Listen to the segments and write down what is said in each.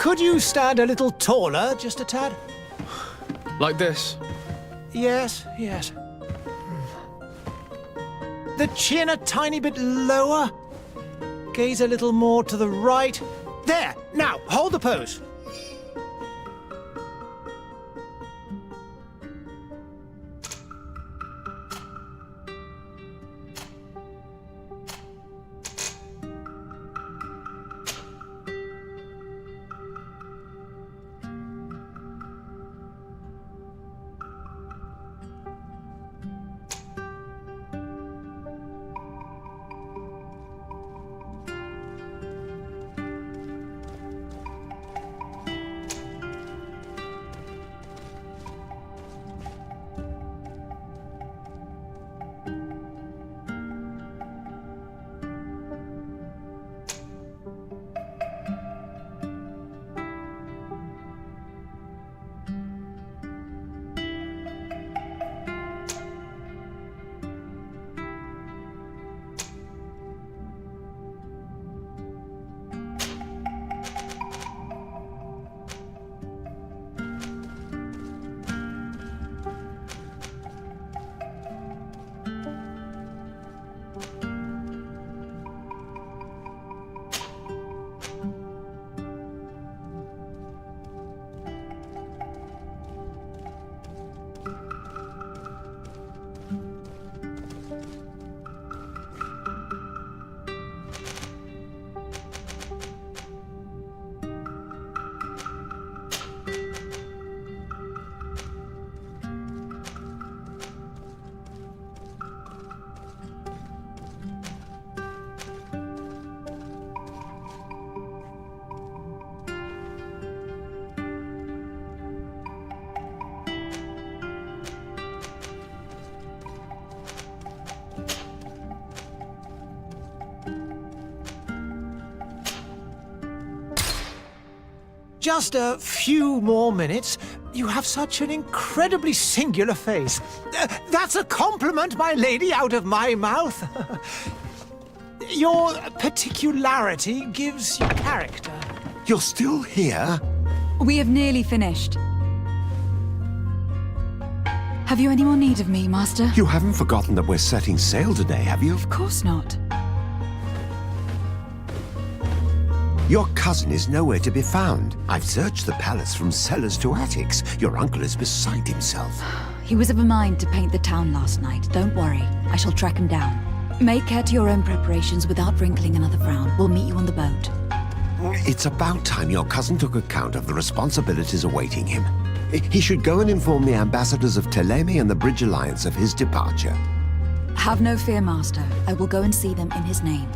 Could you stand a little taller, just a tad? Like this? Yes, yes. The chin a tiny bit lower. Gaze a little more to the right. There! Now, hold the pose. Just a few more minutes. You have such an incredibly singular face. That's a compliment, my lady, out of my mouth. Your particularity gives you character. You're still here? We have nearly finished. Have you any more need of me, Master? You haven't forgotten that we're setting sail today, have you? Of course not. Your cousin is nowhere to be found. I've searched the palace from cellars to attics. Your uncle is beside himself. He was of a mind to paint the town last night. Don't worry, I shall track him down. Make care to your own preparations without wrinkling another frown. We'll meet you on the boat. It's about time your cousin took account of the responsibilities awaiting him. He should go and inform the ambassadors of Ptolemy and the Bridge Alliance of his departure. Have no fear, Master. I will go and see them in his name.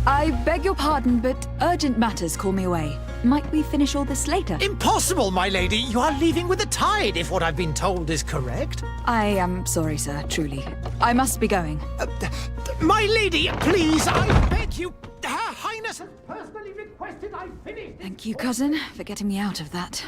I beg your pardon, but urgent matters call me away. Might we finish all this later? Impossible, my lady. You are leaving with the tide, if what I've been told is correct. I am sorry, sir, truly. I must be going. My lady, please, I beg you. Her Highness has personally requested I finish. Thank you, cousin, for getting me out of that.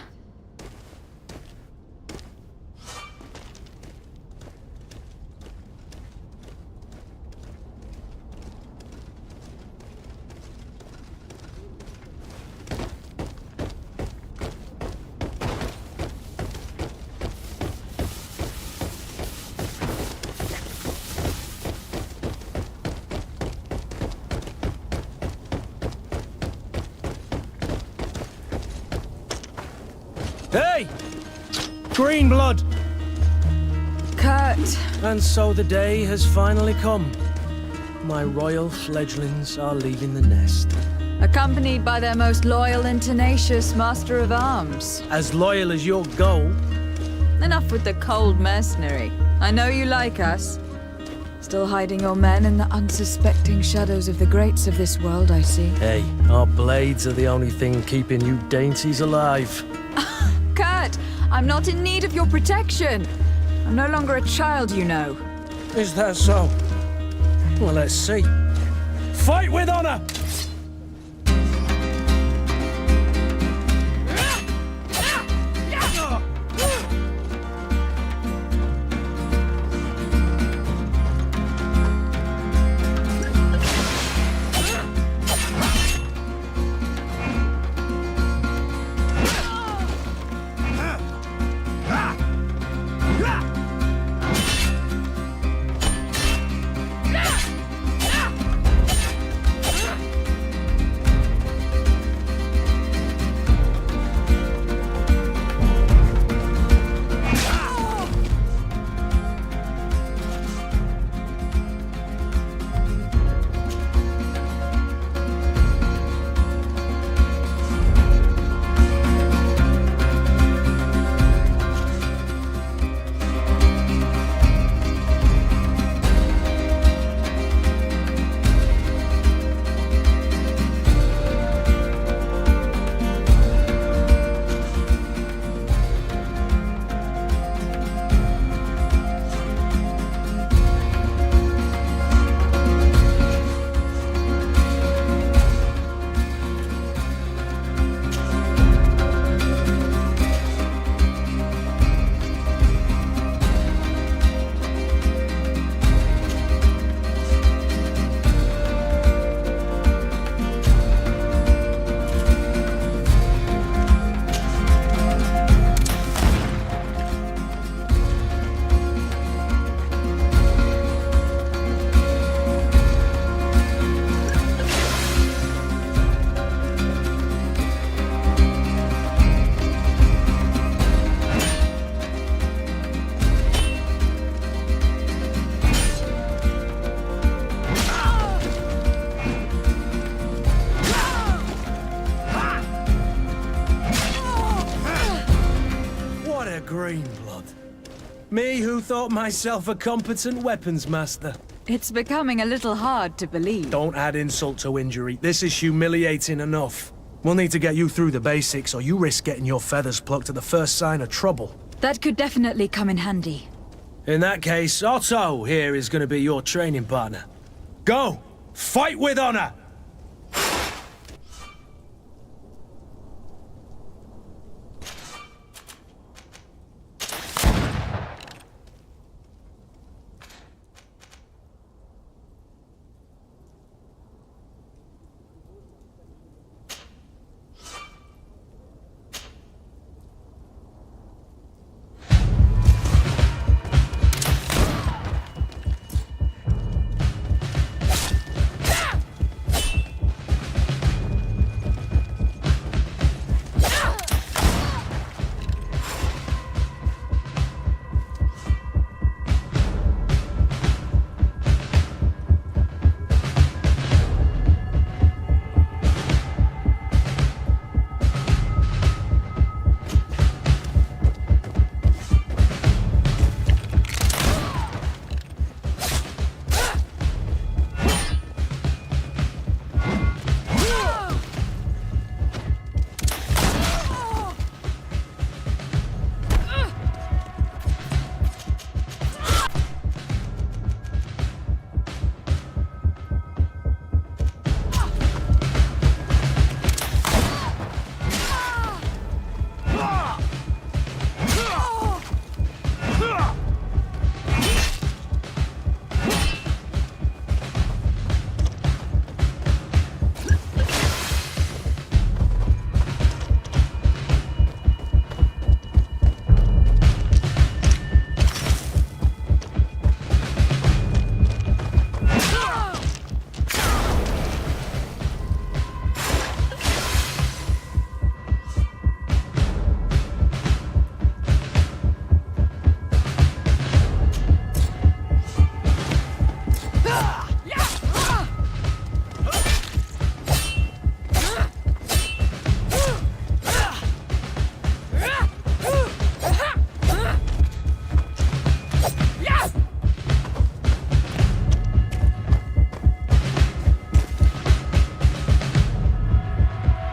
Hey! Green blood! Kurt! And so the day has finally come. My royal fledglings are leaving the nest. Accompanied by their most loyal and tenacious master of arms. As loyal as your gold. Enough with the cold mercenary. I know you like us. Still hiding your men in the unsuspecting shadows of the greats of this world, I see. Hey, our blades are the only thing keeping you dainties alive. Kurt, I'm not in need of your protection. I'm no longer a child, you know. Is that so? Well, let's see. Fight with honor! Me who thought myself a competent weapons master. It's becoming a little hard to believe. Don't add insult to injury. This is humiliating enough. We'll need to get you through the basics, or you risk getting your feathers plucked at the first sign of trouble. That could definitely come in handy. In that case, Otto here is going to be your training partner. Go! Fight with honor!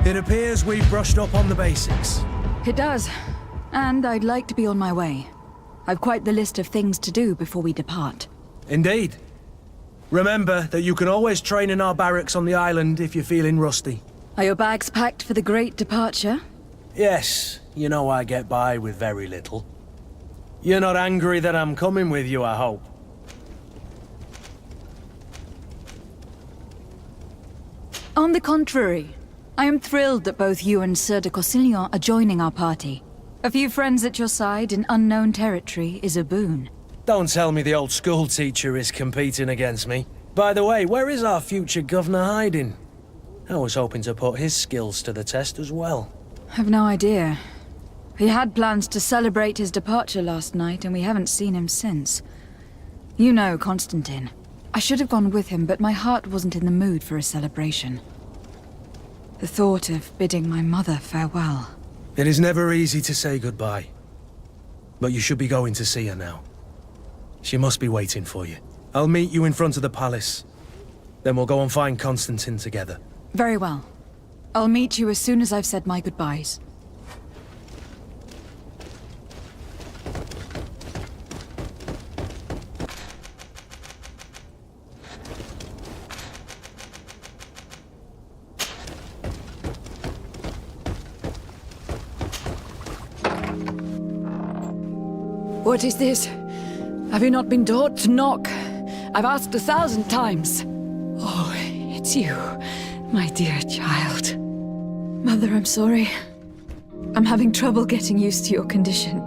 It appears we've brushed up on the basics. It does. And I'd like to be on my way. I've quite the list of things to do before we depart. Indeed. Remember that you can always train in our barracks on the island if you're feeling rusty. Are your bags packed for the great departure? Yes, you know I get by with very little. You're not angry that I'm coming with you, I hope. On the contrary, I am thrilled that both you and Sir de Cossillon are joining our party. A few friends at your side in unknown territory is a boon. Don't tell me the old school teacher is competing against me. By the way, where is our future governor hiding? I was hoping to put his skills to the test as well. I've no idea. He had plans to celebrate his departure last night, and we haven't seen him since. You know Constantine. I should have gone with him, but my heart wasn't in the mood for a celebration. The thought of bidding my mother farewell. It is never easy to say goodbye. But you should be going to see her now. She must be waiting for you. I'll meet you in front of the palace. Then we'll go and find Constantine together. Very well. I'll meet you as soon as I've said my goodbyes. What is this? Have you not been taught to knock? I've asked 1,000 times. Oh, it's you, my dear child. Mother, I'm sorry. I'm having trouble getting used to your condition.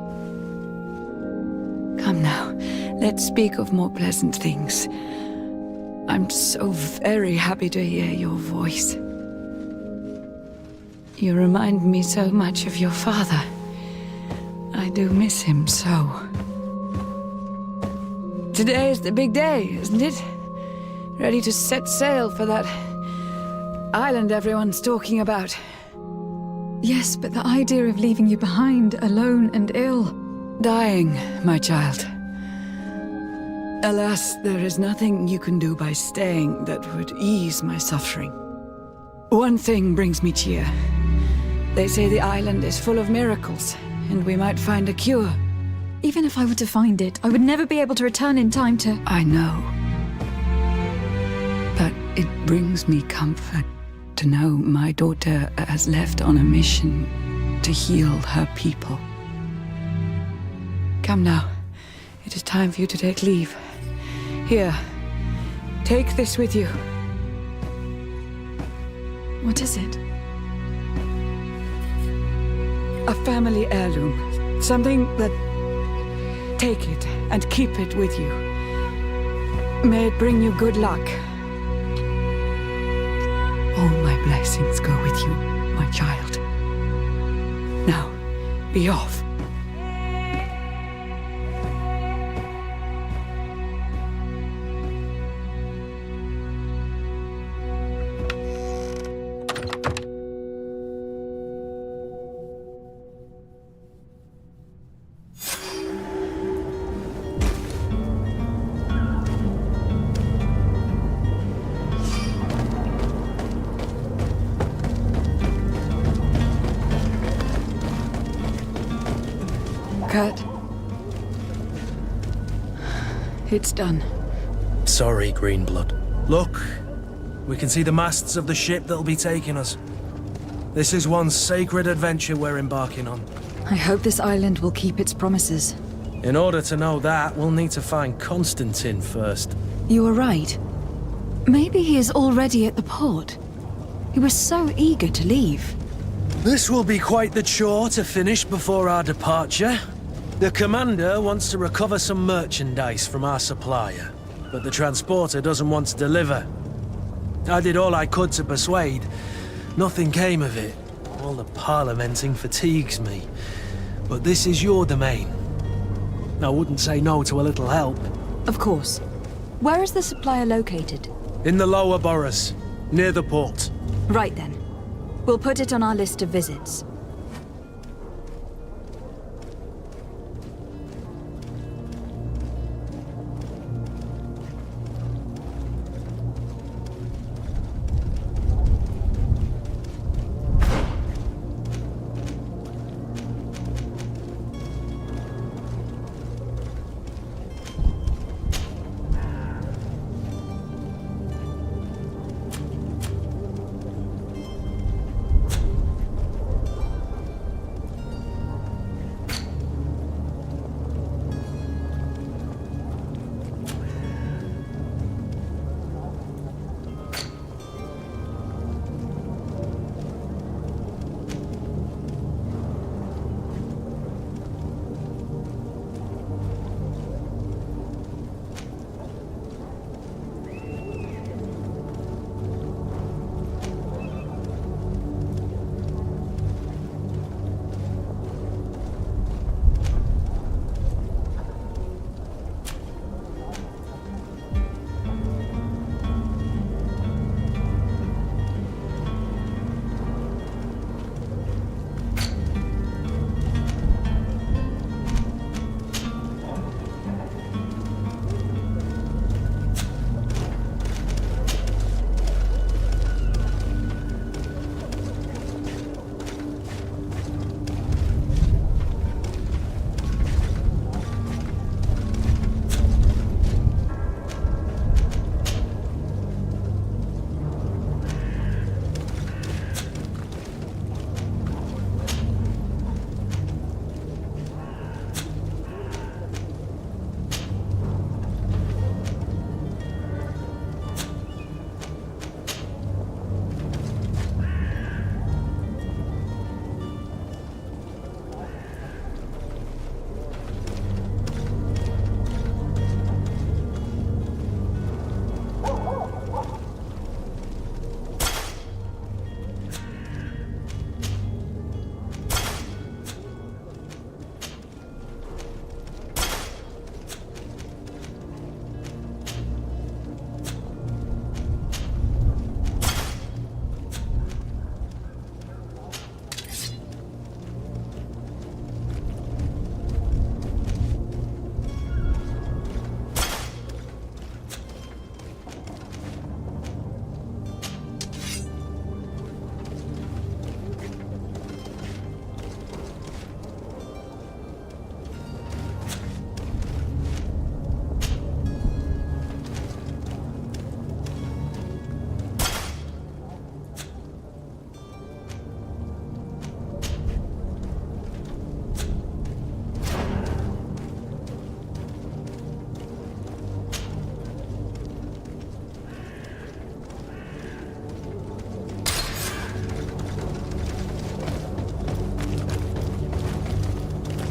Come now, let's speak of more pleasant things. I'm so very happy to hear your voice. You remind me so much of your father. I do miss him so. Today is the big day, isn't it? Ready to set sail for that island everyone's talking about. Yes, but the idea of leaving you behind, alone and ill... dying, my child. Alas, there is nothing you can do by staying that would ease my suffering. One thing brings me cheer. They say the island is full of miracles, and we might find a cure. Even if I were to find it, I would never be able to return in time to... I know. But it brings me comfort to know my daughter has left on a mission to heal her people. Come now. It is time for you to take leave. Here, take this with you. What is it? A family heirloom. Something that... Take it and keep it with you. May it bring you good luck. All my blessings go with you, my child. Now, be off. Kurt. It's done. Sorry, Greenblood. Look, we can see the masts of the ship that'll be taking us. This is one sacred adventure we're embarking on. I hope this island will keep its promises. In order to know that, we'll need to find Constantine first. You were right. Maybe he is already at the port. He was so eager to leave. This will be quite the chore to finish before our departure. The commander wants to recover some merchandise from our supplier, but the transporter doesn't want to deliver. I did all I could to persuade. Nothing came of it. All the parliamenting fatigues me. But this is your domain. I wouldn't say no to a little help. Of course. Where is the supplier located? In the lower boroughs, near the port. Right then. We'll put it on our list of visits.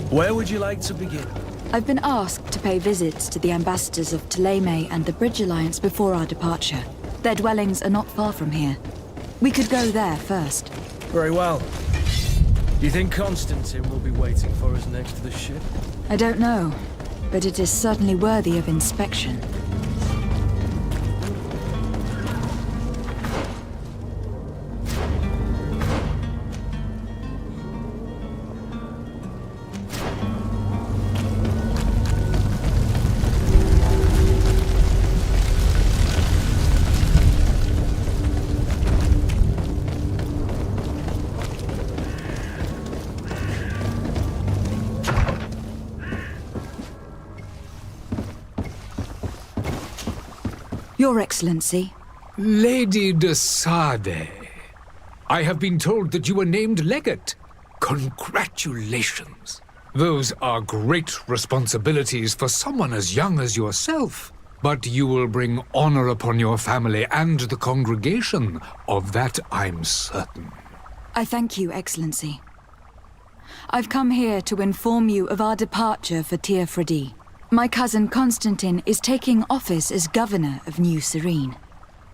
Where would you like to begin? I've been asked to pay visits to the ambassadors of Teer and the Bridge Alliance before our departure. Their dwellings are not far from here. We could go there first. Very well. Do you think Constantine will be waiting for us next to the ship? I don't know, but it is certainly worthy of inspection. Your Excellency. Lady de Sade, I have been told that you were named legate. Congratulations. Those are great responsibilities for someone as young as yourself. But you will bring honor upon your family and the congregation. Of that I'm certain. I thank you, Excellency. I've come here to inform you of our departure for Teer Fradee'nin. My cousin Constantine is taking office as governor of New Serene,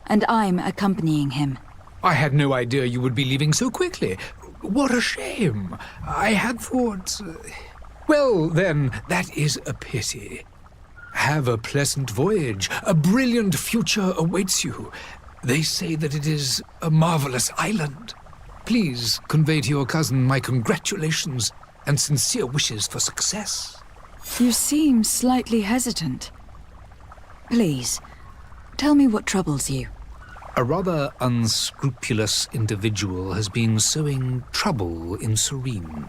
and I'm accompanying him. I had no idea you would be leaving so quickly. What a shame. I had thought... Well, then, that is a pity. Have a pleasant voyage. A brilliant future awaits you. They say that it is a marvelous island. Please convey to your cousin my congratulations and sincere wishes for success. You seem slightly hesitant. Please, tell me what troubles you. A rather unscrupulous individual has been sowing trouble in Serene.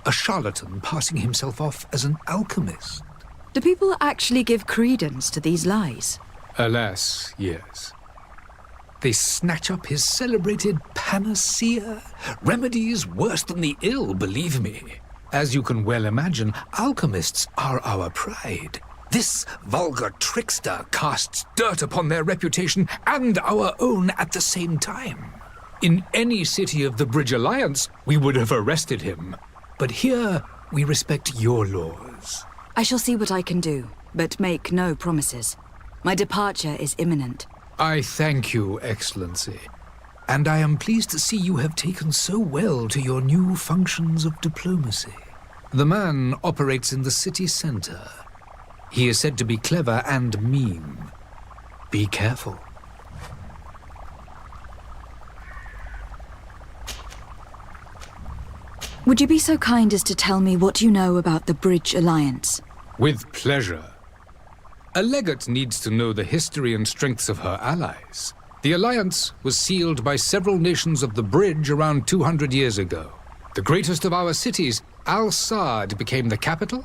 A charlatan passing himself off as an alchemist. Do people actually give credence to these lies? Alas, yes. They snatch up his celebrated panacea. Remedies worse than the ill, believe me. As you can well imagine, alchemists are our pride. This vulgar trickster casts dirt upon their reputation and our own at the same time. In any city of the Bridge Alliance, we would have arrested him. But here, we respect your laws. I shall see what I can do, but make no promises. My departure is imminent. I thank you, Excellency. And I am pleased to see you have taken so well to your new functions of diplomacy. The man operates in the city center. He is said to be clever and mean. Be careful. Would you be so kind as to tell me what you know about the Bridge Alliance? With pleasure. A legate needs to know the history and strengths of her allies. The alliance was sealed by several nations of the Bridge around 200 years ago. The greatest of our cities, Al-Saad, became the capital,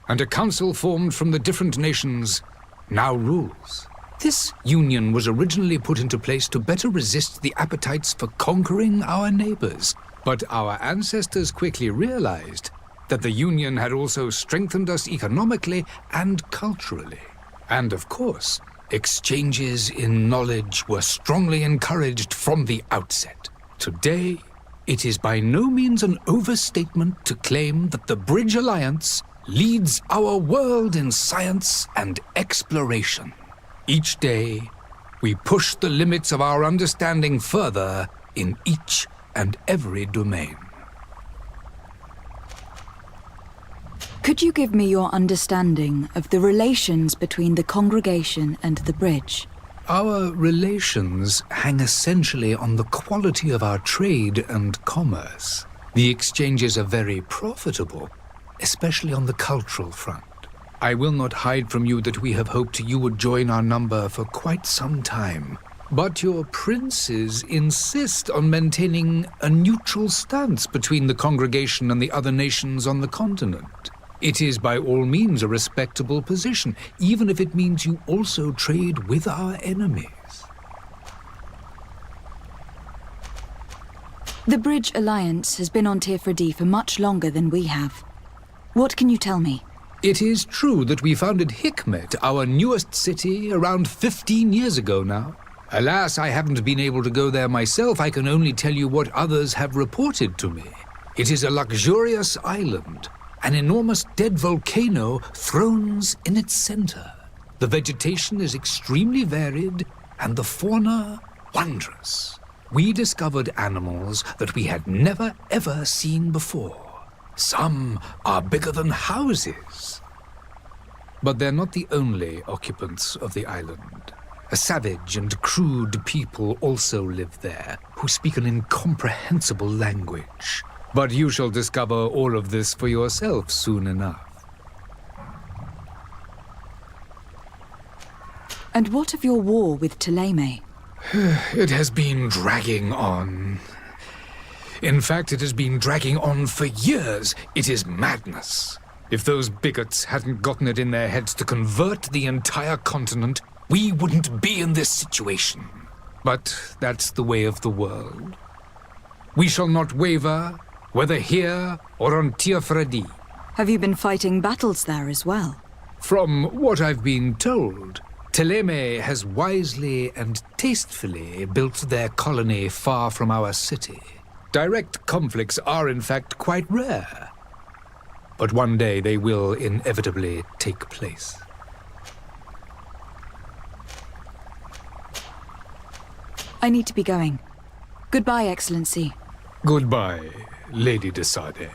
and a council formed from the different nations now rules. This union was originally put into place to better resist the appetites for conquering our neighbors, but our ancestors quickly realized that the union had also strengthened us economically and culturally. And of course, exchanges in knowledge were strongly encouraged from the outset. Today, it is by no means an overstatement to claim that the Bridge Alliance leads our world in science and exploration. Each day, we push the limits of our understanding further in each and every domain. Could you give me your understanding of the relations between the congregation and the Bridge? Our relations hang essentially on the quality of our trade and commerce. The exchanges are very profitable, especially on the cultural front. I will not hide from you that we have hoped you would join our number for quite some time. But your princes insist on maintaining a neutral stance between the congregation and the other nations on the continent. It is by all means a respectable position, even if it means you also trade with our enemies. The Bridge Alliance has been on Teer Fradee'nin for much longer than we have. What can you tell me? It is true that we founded Hikmet, our newest city, around 15 years ago now. Alas, I haven't been able to go there myself. I can only tell you what others have reported to me. It is a luxurious island, an enormous dead volcano thrones in its center. The vegetation is extremely varied, and the fauna wondrous. We discovered animals that we had never ever seen before. Some are bigger than houses. But they're not the only occupants of the island. A savage and crude people also live there, who speak an incomprehensible language. But you shall discover all of this for yourself soon enough. And what of your war with Thélème? It has been dragging on. In fact, it has been dragging on for years. It is madness. If those bigots hadn't gotten it in their heads to convert the entire continent, we wouldn't be in this situation. But that's the way of the world. We shall not waver, whether here or on Teer Fradee'nin. Have you been fighting battles there as well? From what I've been told, Thélème has wisely and tastefully built their colony far from our city. Direct conflicts are in fact quite rare. But one day they will inevitably take place. I need to be going. Goodbye, Excellency. Goodbye, Lady de Sade.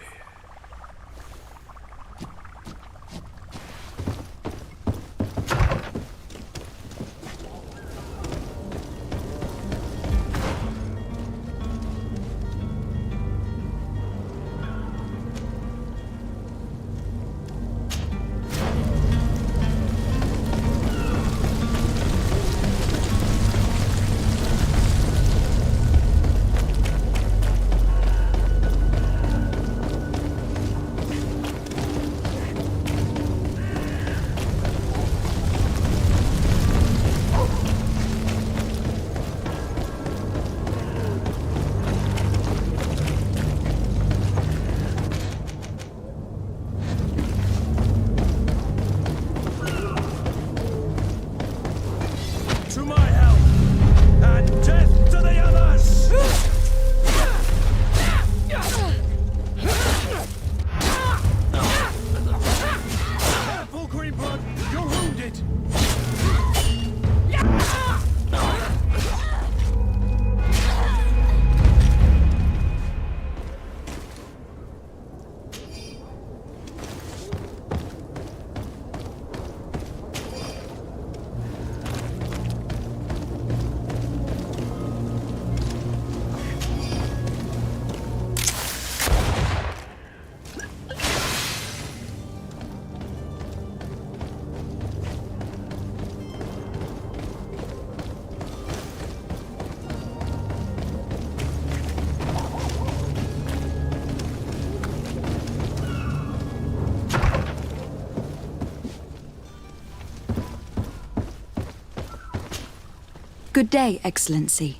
Good day, Excellency.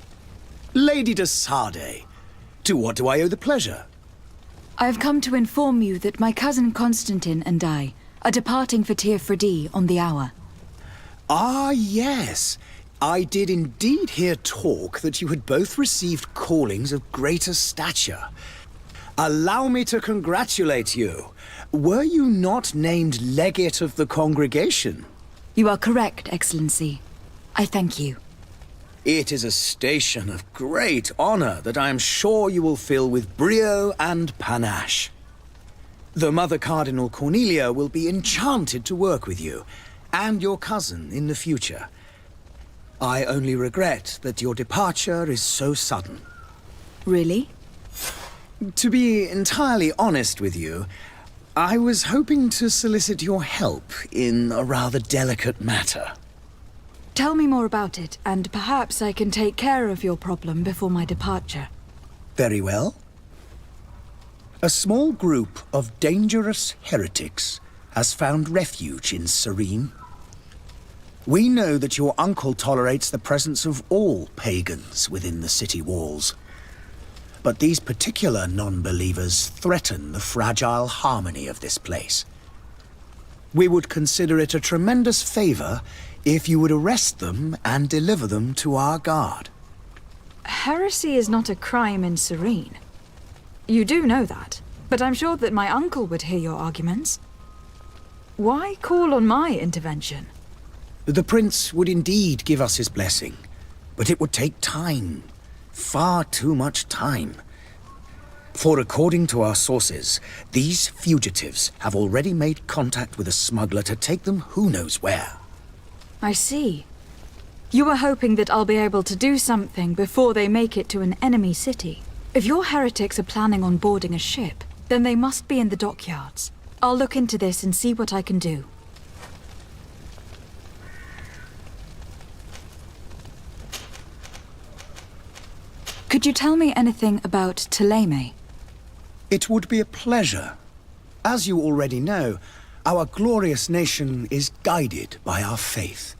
Lady de Sade, to what do I owe the pleasure? I have come to inform you that my cousin Constantine and I are departing for Teer Fradee'nin on the hour. Ah, yes. I did indeed hear talk that you had both received callings of greater stature. Allow me to congratulate you. Were you not named legate of the congregation? You are correct, Excellency. I thank you. It is a station of great honor that I am sure you will fill with brio and panache. The Mother Cardinal Cornelia will be enchanted to work with you, and your cousin in the future. I only regret that your departure is so sudden. Really? To be entirely honest with you, I was hoping to solicit your help in a rather delicate matter. Tell me more about it, and perhaps I can take care of your problem before my departure. Very well. A small group of dangerous heretics has found refuge in Serene. We know that your uncle tolerates the presence of all pagans within the city walls. But these particular non-believers threaten the fragile harmony of this place. We would consider it a tremendous favor if you would arrest them and deliver them to our guard. Heresy is not a crime in Serene. You do know that. but I'm sure that my uncle would hear your arguments. Why call on my intervention? The prince would indeed give us his blessing, but it would take time. Far too much time. For according to our sources, these fugitives have already made contact with a smuggler to take them who knows where. I see. You were hoping that I'll be able to do something before they make it to an enemy city. If your heretics are planning on boarding a ship, then they must be in the dockyards. I'll look into this and see what I can do. Could you tell me anything about Thélème? It would be a pleasure. As you already know, our glorious nation is guided by our faith.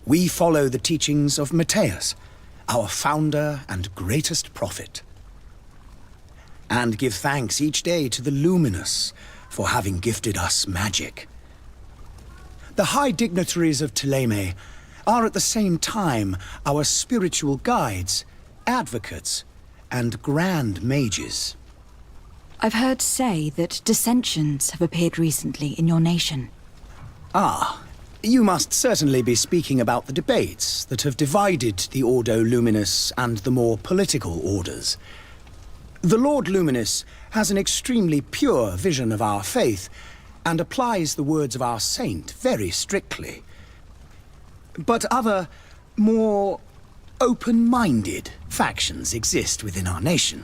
We follow the teachings of Matthias, our founder and greatest prophet, and give thanks each day to the Luminous for having gifted us magic. The high dignitaries of Thélème are at the same time our spiritual guides, advocates, and grand mages. I've heard say that dissensions have appeared recently in your nation. Ah, you must certainly be speaking about the debates that have divided the Ordo Luminous and the more political orders. The Lord Luminous has an extremely pure vision of our faith and applies the words of our saint very strictly. But other, more open-minded factions exist within our nation.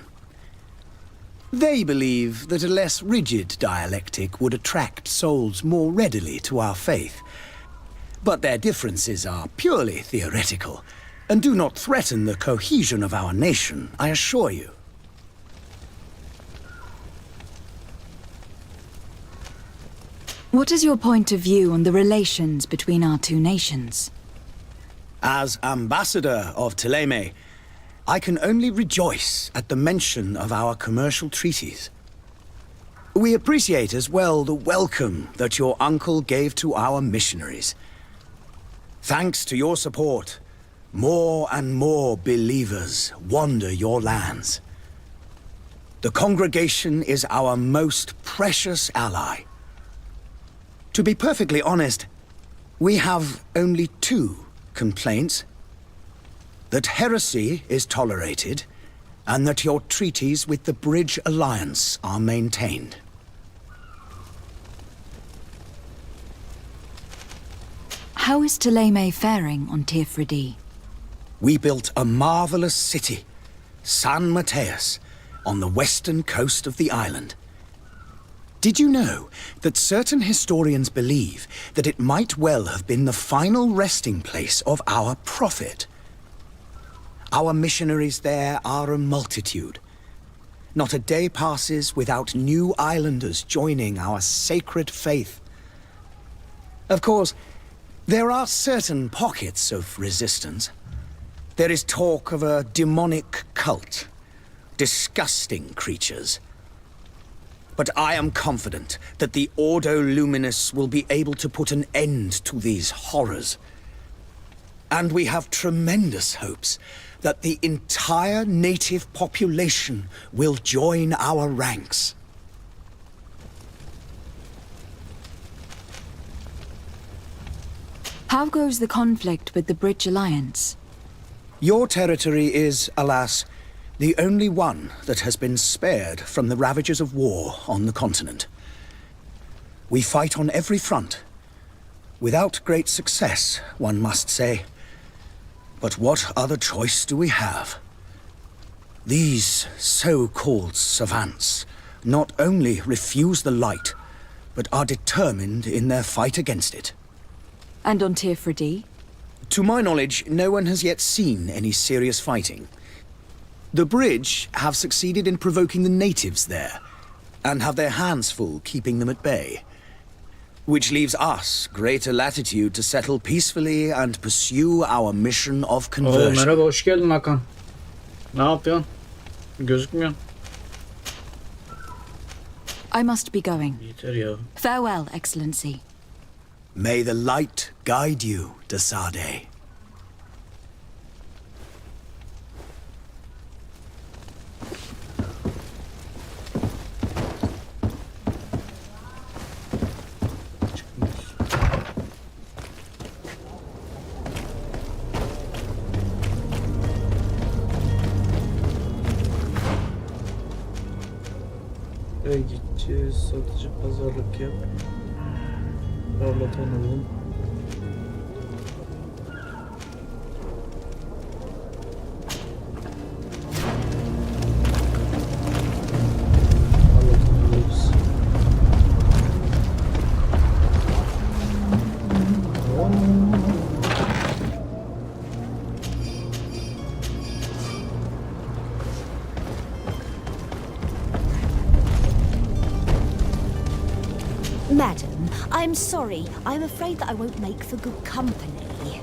They believe that a less rigid dialectic would attract souls more readily to our faith. But their differences are purely theoretical and do not threaten the cohesion of our nation, I assure you. What is your point of view on the relations between our two nations? As ambassador of Thélème, I can only rejoice at the mention of our commercial treaties. We appreciate as well the welcome that your uncle gave to our missionaries. Thanks to your support, more and more believers wander your lands. The congregation is our most precious ally. To be perfectly honest, we have only two complaints: that heresy is tolerated, and that your treaties with the Bridge Alliance are maintained. How is Thélème faring on Teer Fradee'nin? We built a marvelous city, San Matthias, on the western coast of the island. Did you know that certain historians believe that it might well have been the final resting place of our prophet? Our missionaries there are a multitude. Not a day passes without new islanders joining our sacred faith. Of course, there are certain pockets of resistance. There is talk of a demonic cult, disgusting creatures. But I am confident that the Ordo Luminous will be able to put an end to these horrors. And we have tremendous hopes that the entire native population will join our ranks. How goes the conflict with the Bridge Alliance? Your territory is, alas, the only one that has been spared from the ravages of war on the continent. We fight on every front. Without great success, one must say. But what other choice do we have? These so-called savants not only refuse the light, but are determined in their fight against it. And on Teer Fradee'nin? To my knowledge, no one has yet seen any serious fighting. The Bridge have succeeded in provoking the natives there, and have their hands full keeping them at bay. Which leaves us greater latitude to settle peacefully and pursue our mission of conversion. Merhaba, hoş geldin Hakan. Ne yapıyorsun? Gözükmüyorsun. I must be going. Yeter ya. Farewell, Excellency. May the light guide you, Desade. Eve gideceğiz. Satıcı pazarlık yap. Charlatan olun. Madam, I'm sorry. I'm afraid that I won't make for good company.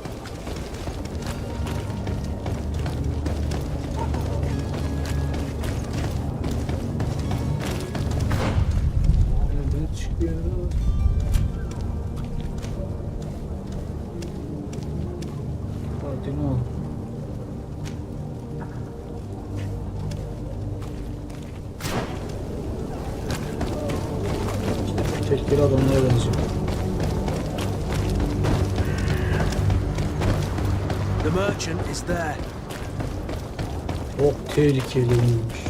Nereden çıkıyor? Hadi ne oldu? Tehlikeli adamlara benziyor. The merchant is there. Çok tehlikeliymiş.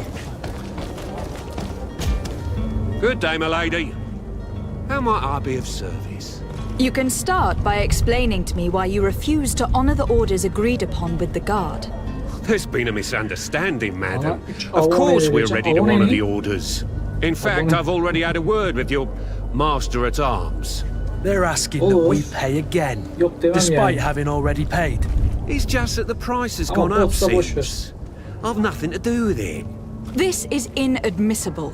Good day, my lady. How might I be of service? You can start by explaining to me why you refuse to honor the orders agreed upon with the guard. There's been a misunderstanding, madam. Ama Of course we're Abone ready to vereceğim. honour the Abone. orders. In fact, I've already had a word with your master-at-arms. They're asking that we pay again, Yok demem despite yani. having already paid. It's just that the price has Ama gone up botsa boş ver. since. I've nothing to do with it. This is inadmissible.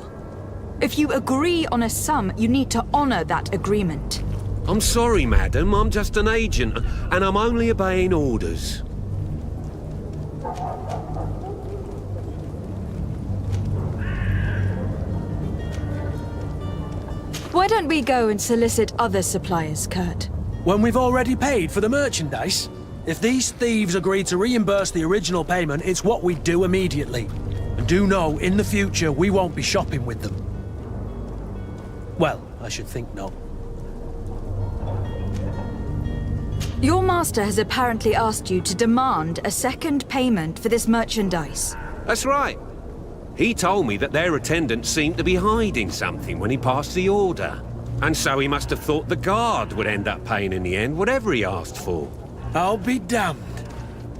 If you agree on a sum, you need to honor that agreement. I'm sorry, madam. I'm just an agent, and I'm only obeying orders. Why don't we go and solicit other suppliers, Kurt? When we've already paid for the merchandise? If these thieves agree to reimburse the original payment, it's what we do immediately. And do know, in the future, we won't be shopping with them. Well, I should think not. Your master has apparently asked you to demand a second payment for this merchandise. That's right. He told me that their attendant seemed to be hiding something when he passed the order. And so he must have thought the guard would end up paying in the end, whatever he asked for. I'll be damned.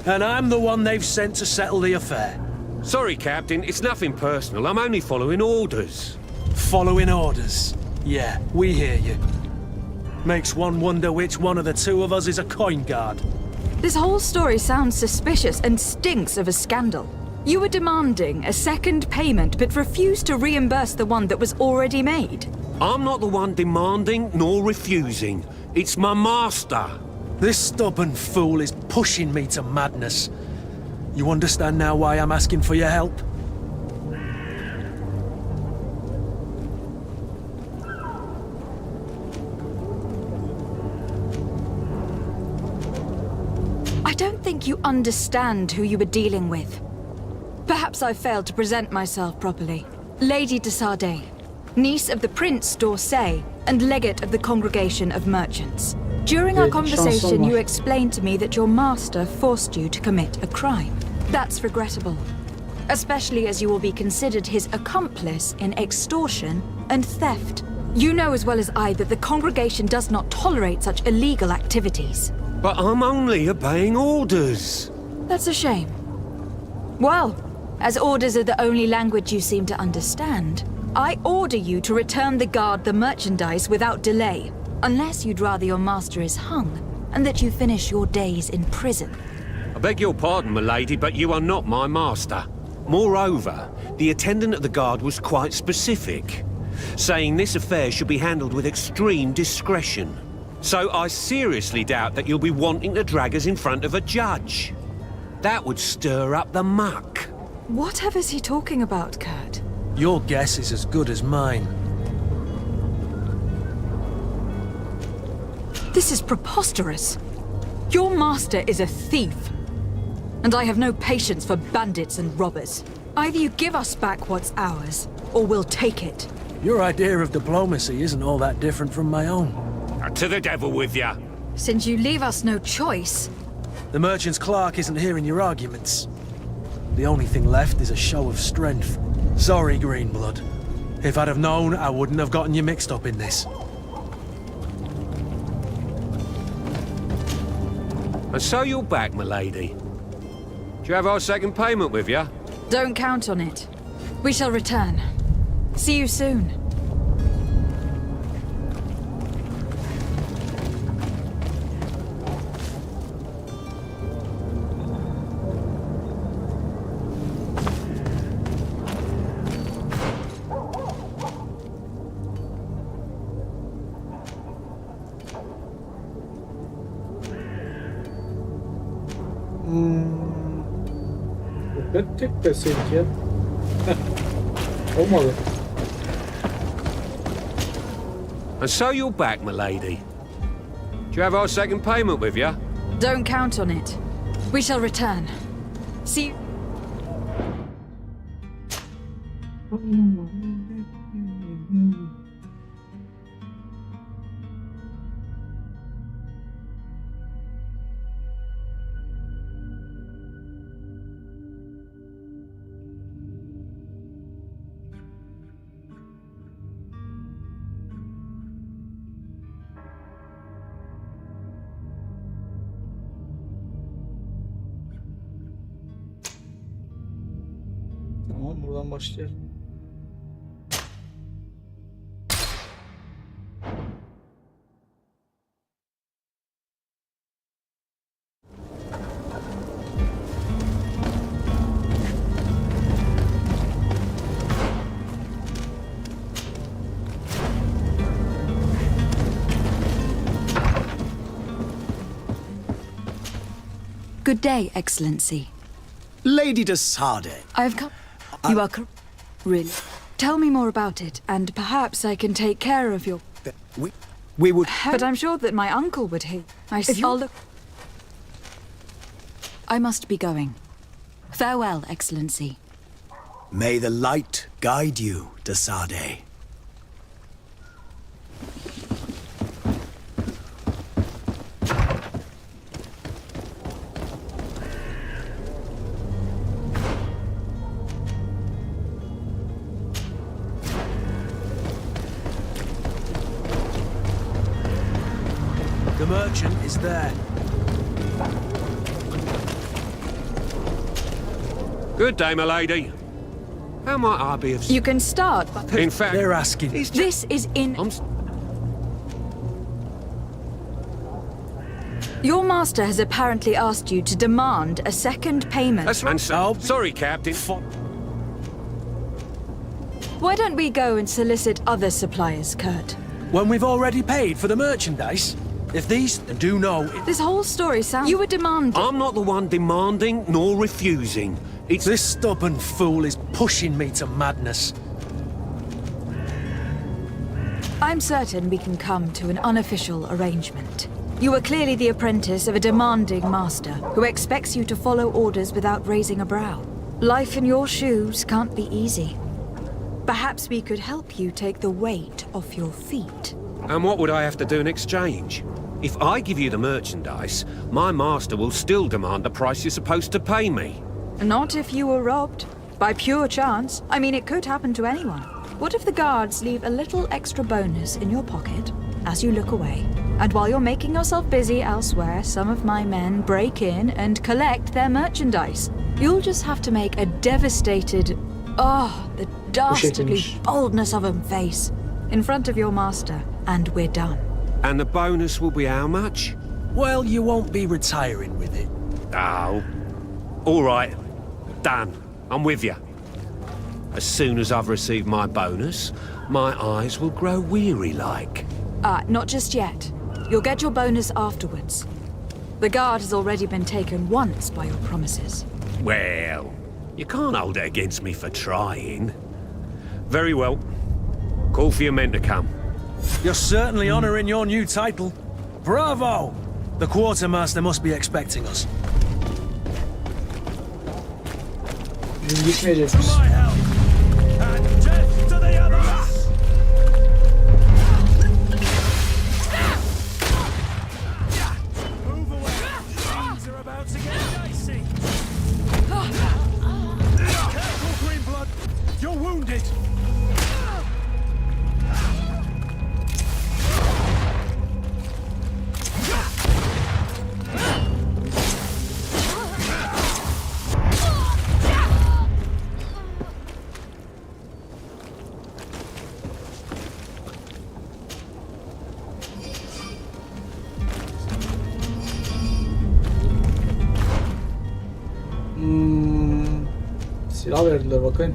And I'm the one they've sent to settle the affair. Sorry, Captain, it's nothing personal. I'm only following orders. Following orders. Yeah, we hear you. Makes one wonder which one of the two of us is a coin guard. This whole story sounds suspicious and stinks of a scandal. You were demanding a second payment but refused to reimburse the one that was already made. I'm not the one demanding nor refusing. It's my master. This stubborn fool is pushing me to madness. You understand now why I'm asking for your help? I don't think you understand who you were dealing with. Perhaps I failed to present myself properly. Lady de Sardet, niece of the Prince d'Orsay and legate of the Congregation of Merchants. During our conversation, you explained to me that your master forced you to commit a crime. That's regrettable, especially as you will be considered his accomplice in extortion and theft. You know as well as I that the Congregation does not tolerate such illegal activities. But I'm only obeying orders. That's a shame. Well, as orders are the only language you seem to understand, I order you to return the guard the merchandise without delay, unless you'd rather your master is hung and that you finish your days in prison. I beg your pardon, my lady, but you are not my master. Moreover, the attendant of the guard was quite specific, saying this affair should be handled with extreme discretion. So I seriously doubt that you'll be wanting to drag us in front of a judge. That would stir up the muck. Whatever is he talking about, Kurt? Your guess is as good as mine. This is preposterous. Your master is a thief. And I have no patience for bandits and robbers. Either you give us back what's ours, or we'll take it. Your idea of diplomacy isn't all that different from my own. To the devil with ya. Since you leave us no choice, The merchant's clerk isn't hearing your arguments. The only thing left is a show of strength. Sorry, Greenblood. If I'd have known, I wouldn't have gotten you mixed up in this. And so you're back, milady. Do you have our second payment with you? Don't count on it. We shall return. See you soon. Tek deseydik ya. Olmadı. And so you're back, milady. Do you have our second payment with you? Don't count on it. We shall return. See you. Tamam, buradan başlayalım. Good day, Excellency. Lady de Sade. I have come. You are really. Tell me more about it, and perhaps I can take care of your. We would... But I'm sure that my uncle would hear. I'll look. I must be going. Farewell, Excellency. May the light guide you, de Sade. The merchant is there. Good day, milady. How might I be of... You can start, but In fact... They're asking. this is in. I'm... Your master has apparently asked you to demand a second payment. That's right. Sorry, Captain. Why don't we go and solicit other suppliers, Kurt? When we've already paid for the merchandise? If these do know... This whole story sounds. You were demanding. I'm not the one demanding nor refusing. It's... This stubborn fool is pushing me to madness. I'm certain we can come to an unofficial arrangement. You are clearly the apprentice of a demanding master who expects you to follow orders without raising a brow. Life in your shoes can't be easy. Perhaps we could help you take the weight off your feet. And what would I have to do in exchange? If I give you the merchandise, my master will still demand the price you're supposed to pay me. Not if you were robbed. By pure chance. I mean, it could happen to anyone. What if the guards leave a little extra bonus in your pocket as you look away? And while you're making yourself busy elsewhere, some of my men break in and collect their merchandise. You'll just have to make a devastated... Oh, the dastardly boldness of him face. In front of your master, and we're done. And the bonus will be how much? Well, you won't be retiring with it. Oh. All right. Done. I'm with you. As soon as I've received my bonus, my eyes will grow weary-like. Not just yet. You'll get your bonus afterwards. The guard has already been taken once by your promises. Well, you can't hold it against me for trying. Very well. Call for your men to come. You're certainly honouring your new title. Bravo! The quartermaster must be expecting us. Biz gitmeyeceğiz. To my help! And death to the others! Move away! Things are about to get dicey! Careful, Greenblood! You're wounded! Silah verdiler bakayım.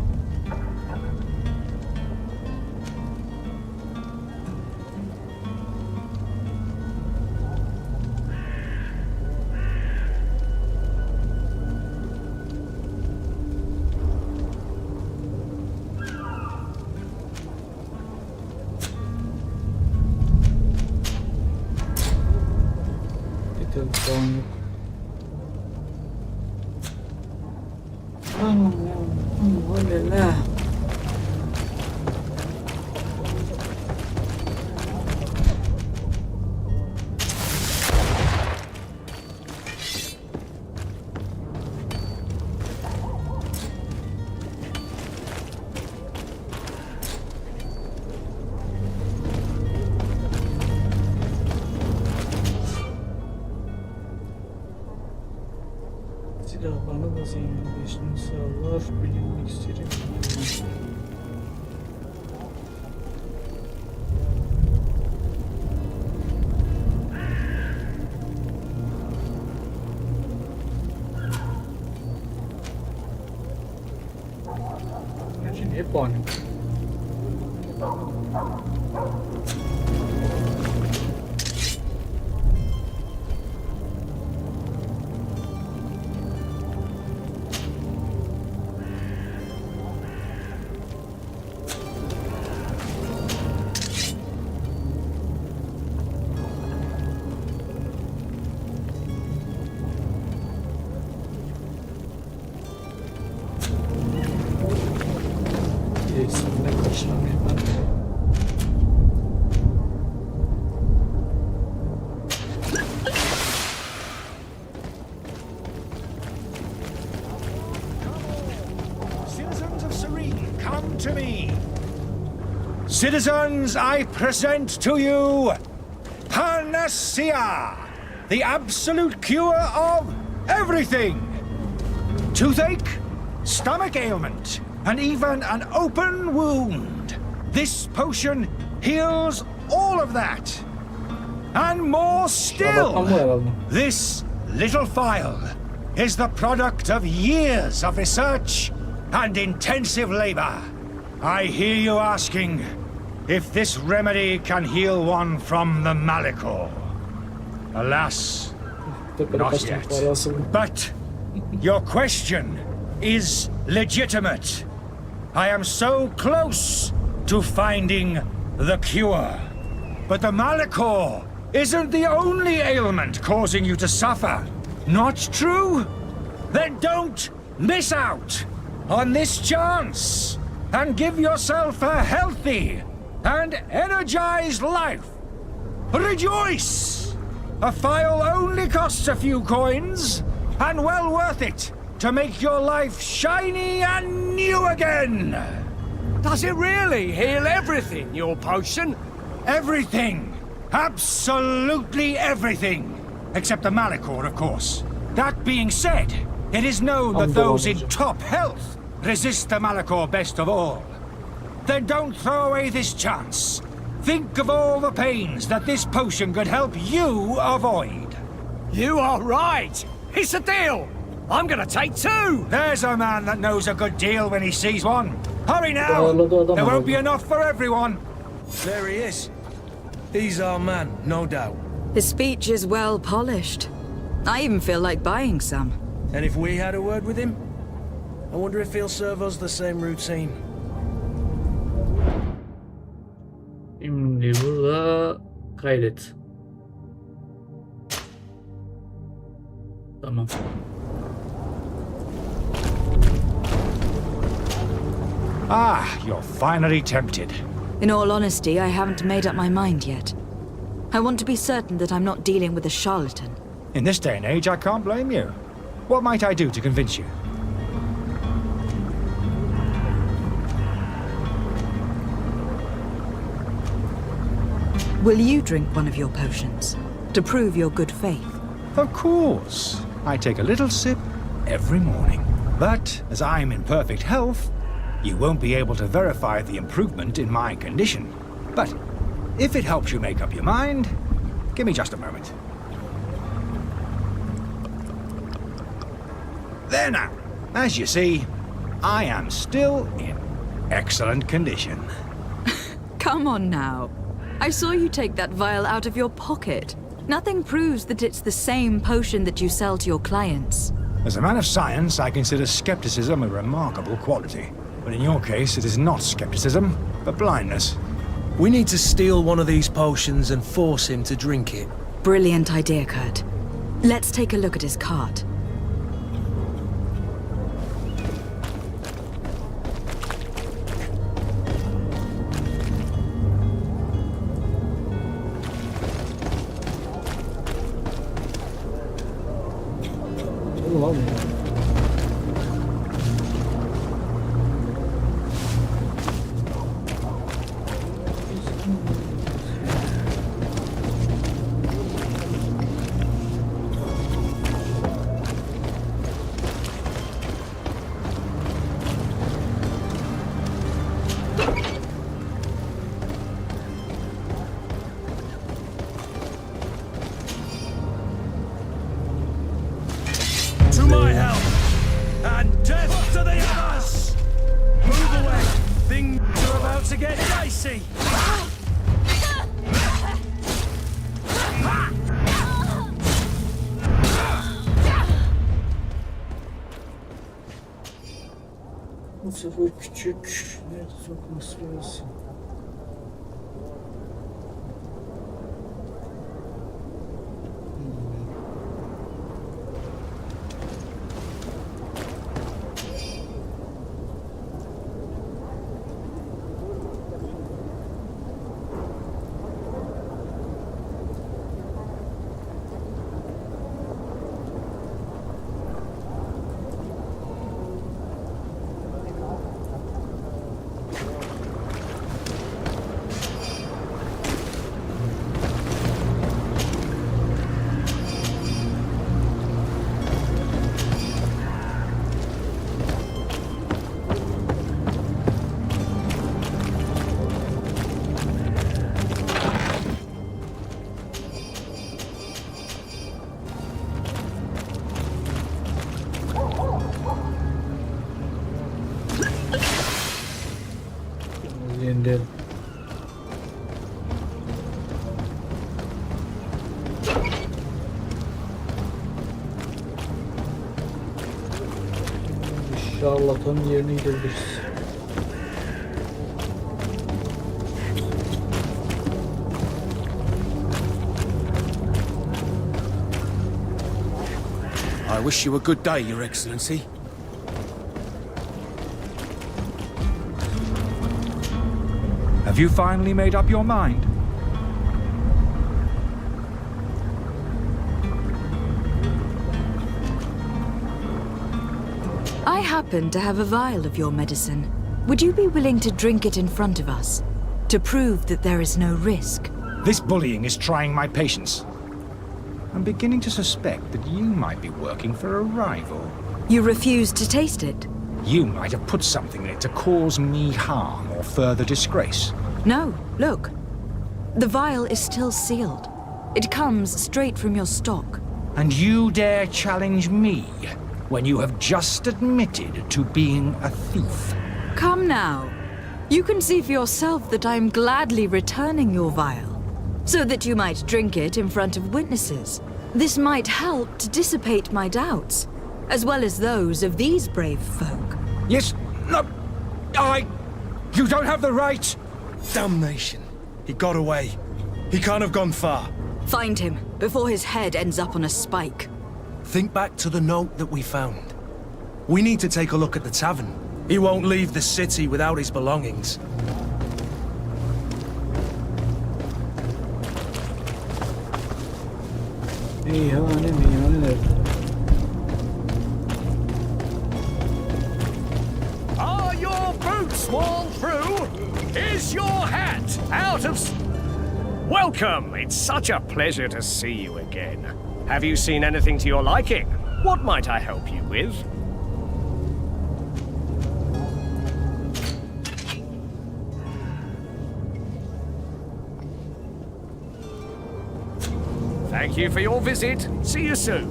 Detail falan yok. Olala. Silah bana da zenginleşmeyi sağlar. Bilinmek isterim. Gerçi niye puan yok? Sonuna karşılamayayım ben de. Citizens of Serene, come to me. Citizens, I present to you Panacea, the absolute cure of everything. Toothache, stomach ailment, and even an open wound. This potion heals all of that. And more still, this little phial is the product of years of research and intensive labor. I hear you asking if this remedy can heal one from the Malichor. Alas, not yet. But your question is legitimate. I am so close to finding the cure. But the Malichor isn't the only ailment causing you to suffer. Not true? Then don't miss out on this chance and give yourself a healthy and energized life. Rejoice! A phial only costs a few coins, and well worth it to make your life shiny and new again. Does it really heal everything, your potion? Everything. Absolutely everything. Except the Malichor, of course. That being said, it is known that those in top health resist the Malichor best of all. Then don't throw away this chance. Think of all the pains that this potion could help you avoid. You are right. It's a deal. I'm gonna take two. There's a man that knows a good deal when he sees one. Hurry now. There won't be enough for everyone. There he is. He's our man, no doubt. His speech is well polished. I even feel like buying some. And if we had a word with him, I wonder if he'll serve us the same routine. Şimdi burada kaydet. Tamam. Ah, you're finally tempted. In all honesty, I haven't made up my mind yet. I want to be certain that I'm not dealing with a charlatan. In this day and age, I can't blame you. What might I do to convince you? Will you drink one of your potions to prove your good faith? Of course. I take a little sip every morning. But as I'm in perfect health, you won't be able to verify the improvement in my condition. But if it helps you make up your mind, give me just a moment. There now. As you see, I am still in excellent condition. Come on now. I saw you take that vial out of your pocket. Nothing proves that it's the same potion that you sell to your clients. As a man of science, I consider skepticism a remarkable quality. But in your case, it is not skepticism, but blindness. We need to steal one of these potions and force him to drink it. Brilliant idea, Kurt. Let's take a look at his cart. To my help! And death to the others! Move away! Things are about to get dicey! Bu sefer küçük. Nerede sokması lazım? Yeniden. İnşallah tam yerine gidebiliriz. I wish you a good day, Your Excellency. Have you finally made up your mind? I happen to have a vial of your medicine. Would you be willing to drink it in front of us? To prove that there is no risk? This bullying is trying my patience. I'm beginning to suspect that you might be working for a rival. You refuse to taste it? You might have put something in it to cause me harm or further disgrace. No, look. The vial is still sealed. It comes straight from your stock. And you dare challenge me when you have just admitted to being a thief? Come now. You can see for yourself that I am gladly returning your vial, so that you might drink it in front of witnesses. This might help to dissipate my doubts, as well as those of these brave folk. Yes, no, you don't have the right. Damnation. He got away. He can't have gone far. Find him, before his head ends up on a spike. Think back to the note that we found. We need to take a look at the tavern. He won't leave the city without his belongings. Meyhane nerede? Are your boots worn through? Is your hat out of... Welcome! It's such a pleasure to see you again. Have you seen anything to your liking? What might I help you with? Thank you for your visit. See you soon.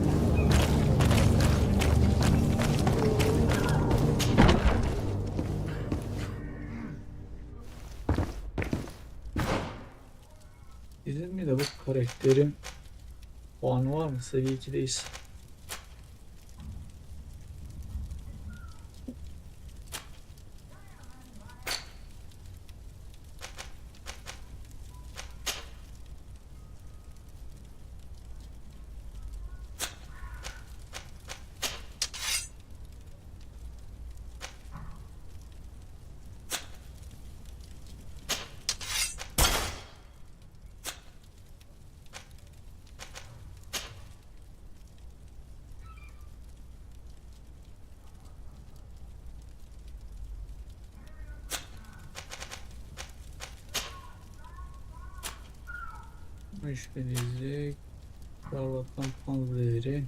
Gizemli de bu karakterin puanı var mı? Seviye 2'deyiz. Şüphelilik, Barbat'tan puan değeri.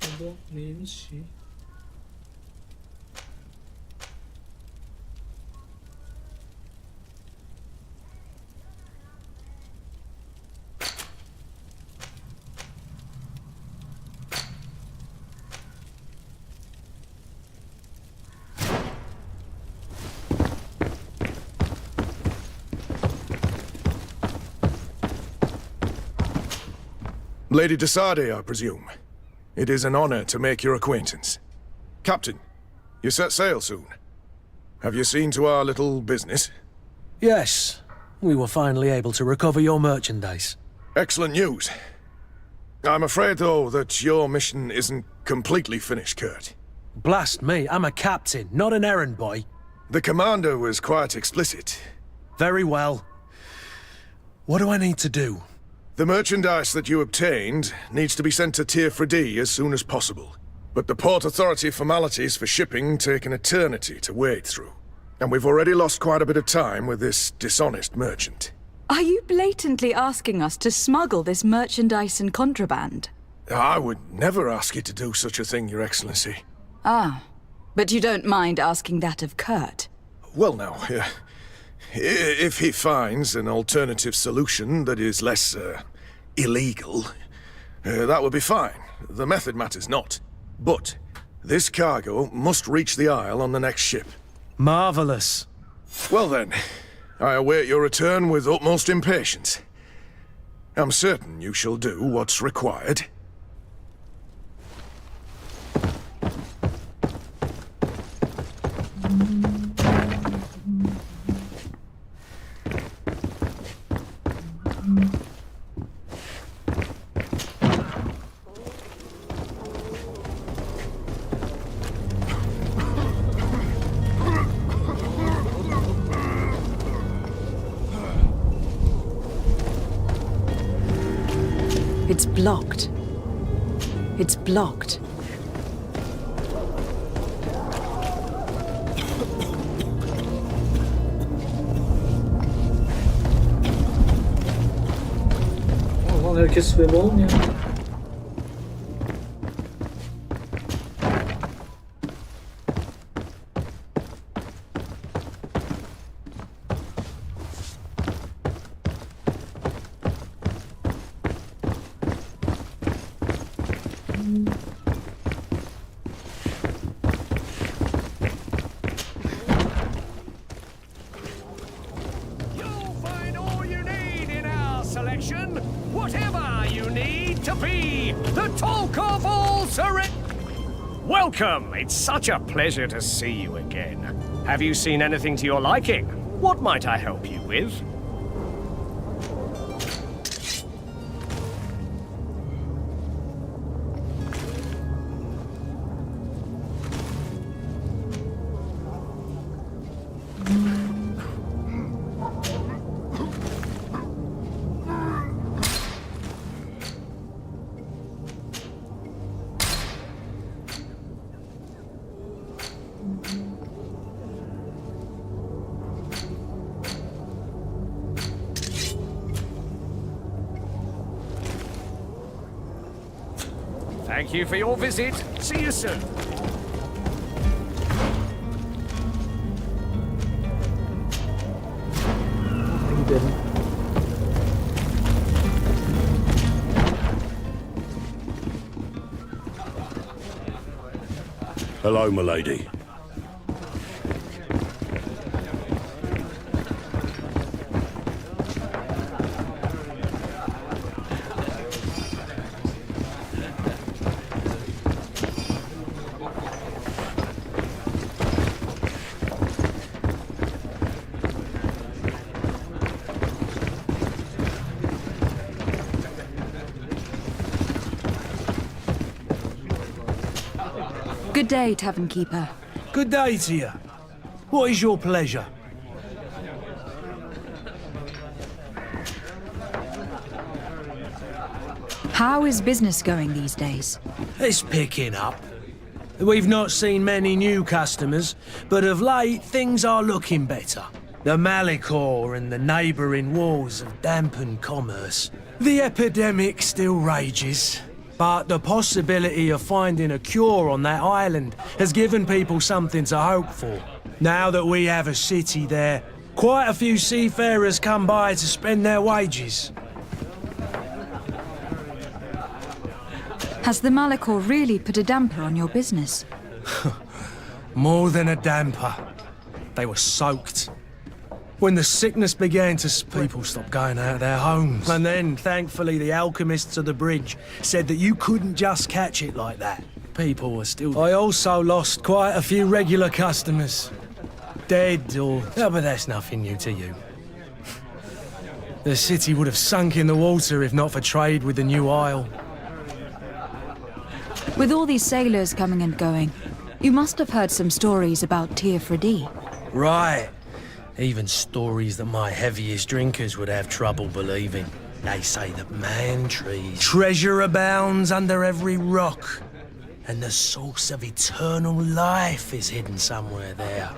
Bu da neymiş şey? Lady de Sardet, I presume. It is an honor to make your acquaintance. Captain, you set sail soon. Have you seen to our little business? Yes, we were finally able to recover your merchandise. Excellent news. I'm afraid, though, that your mission isn't completely finished, Kurt. Blast me, I'm a captain, not an errand boy. The commander was quite explicit. Very well. What do I need to do? The merchandise that you obtained needs to be sent to Teer Fradee'nin as soon as possible. But the Port Authority formalities for shipping take an eternity to wade through. And we've already lost quite a bit of time with this dishonest merchant. Are you blatantly asking us to smuggle this merchandise and contraband? I would never ask you to do such a thing, Your Excellency. Ah, but you don't mind asking that of Kurt? Well now, if he finds an alternative solution that is less, illegal, that would be fine. The method matters not. But this cargo must reach the Isle on the next ship. Marvelous. Well then, I await your return with utmost impatience. I'm certain you shall do what's required. It's blocked. It's blocked. Aman herkes böyle olmuyor. Whatever you need to be the talk of all Serüveni. Welcome! It's such a pleasure to see you again. Have you seen anything to your liking? What might I help you with? Thank you for your visit. See you soon. Gidelim. Hello, my lady. Good day, Tavern Keeper. Good day to you. What is your pleasure? How is business going these days? It's picking up. We've not seen many new customers, but of late things are looking better. The Malicor and the neighbouring wars have dampened commerce. The epidemic still rages, but the possibility of finding a cure on that island has given people something to hope for. Now that we have a city there, quite a few seafarers come by to spend their wages. Has the Malicor really put a damper on your business? More than a damper. They were soaked. When the sickness began to people stopped going out of their homes. And then, thankfully, the alchemists of the bridge said that you couldn't just catch it like that. People were still... I also lost quite a few regular customers. Dead or... Oh, but that's nothing new to you. The city would have sunk in the water if not for trade with the new isle. With all these sailors coming and going, you must have heard some stories about Teer Fradee'nin. Right. Even stories that my heaviest drinkers would have trouble believing. They say that treasure abounds under every rock, and the source of eternal life is hidden somewhere there.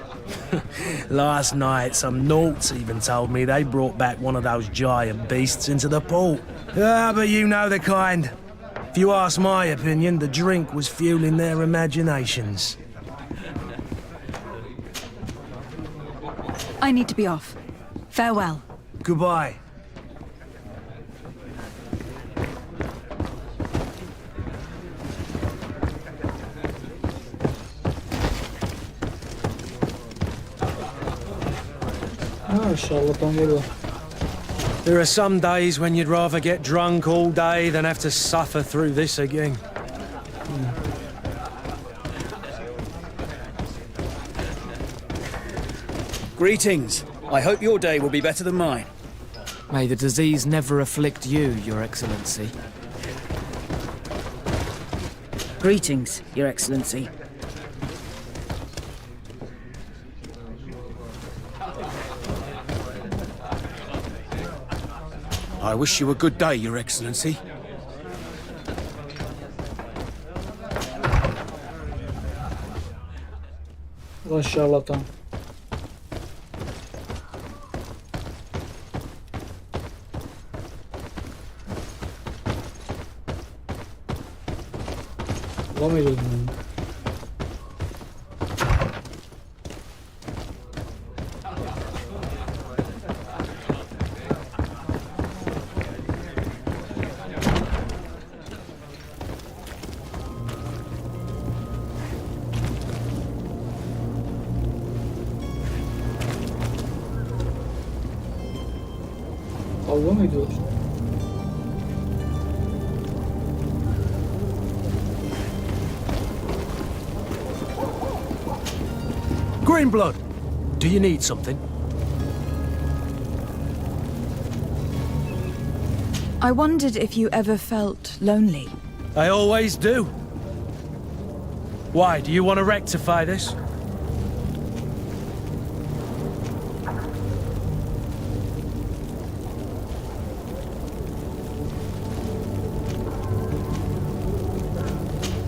Last night, some Nauts even told me they brought back one of those giant beasts into the port. Ah, but you know the kind. If you ask my opinion, the drink was fueling their imaginations. I need to be off. Farewell. Goodbye. İnşallah geliyor. There are some days when you'd rather get drunk all day than have to suffer through this again. Greetings. I hope your day will be better than mine. May the disease never afflict you, Your Excellency. Greetings, Your Excellency. I wish you a good day, Your Excellency. Şarlatan. Bulamıyordum ben. Kavga mı ediyorlar? Greenblood, do you need something? I wondered if you ever felt lonely. I always do. Why, do you want to rectify this?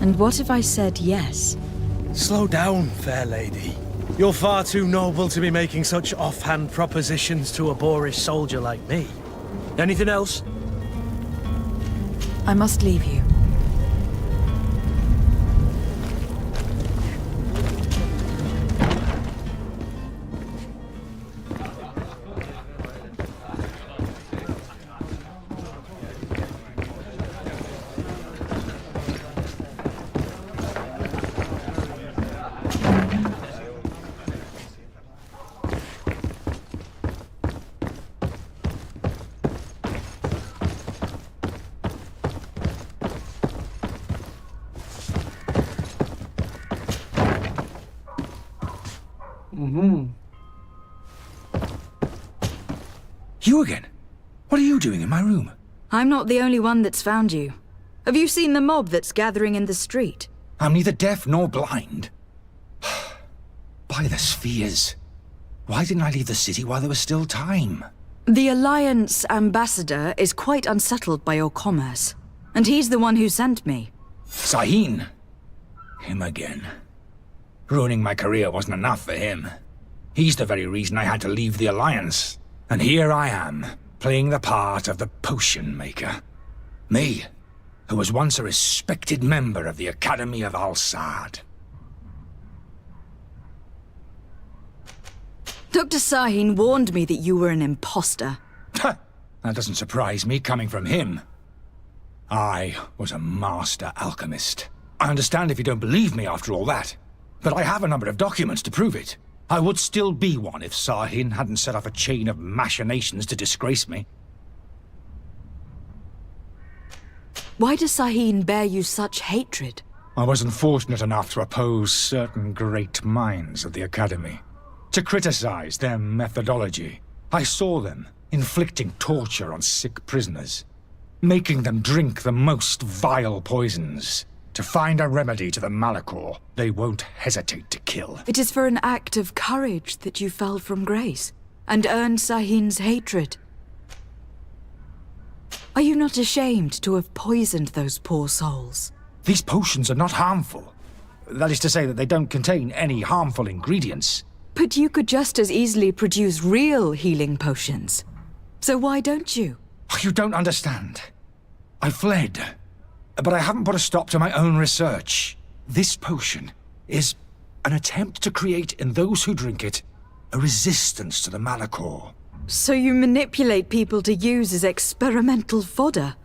And what if I said yes? Slow down, fair lady. You're far too noble to be making such offhand propositions to a boorish soldier like me. Anything else? I must leave you. You again? What are you doing in my room? I'm not the only one that's found you. Have you seen the mob that's gathering in the street? I'm neither deaf nor blind. By the spheres. Why didn't I leave the city while there was still time? The Alliance ambassador is quite unsettled by your commerce, and he's the one who sent me. Sahin. Him again. Ruining my career wasn't enough for him. He's the very reason I had to leave the Alliance. And here I am, playing the part of the potion maker. Me, who was once a respected member of the Academy of Al-Sad. Dr. Sahin warned me that you were an imposter. That doesn't surprise me, coming from him. I was a master alchemist. I understand if you don't believe me after all that, but I have a number of documents to prove it. I would still be one if Sahin hadn't set off a chain of machinations to disgrace me. Why does Sahin bear you such hatred? I wasn't fortunate enough to oppose certain great minds of the Academy. To criticize their methodology. I saw them inflicting torture on sick prisoners, making them drink the most vile poisons. To find a remedy to the Malachor they won't hesitate to kill. It is for an act of courage that you fell from grace, and earned Sahin's hatred. Are you not ashamed to have poisoned those poor souls? These potions are not harmful. That is to say that they don't contain any harmful ingredients. But you could just as easily produce real healing potions. So why don't you? You don't understand. I fled. But I haven't put a stop to my own research. This potion is an attempt to create in those who drink it a resistance to the Malachor. So you manipulate people to use as experimental fodder?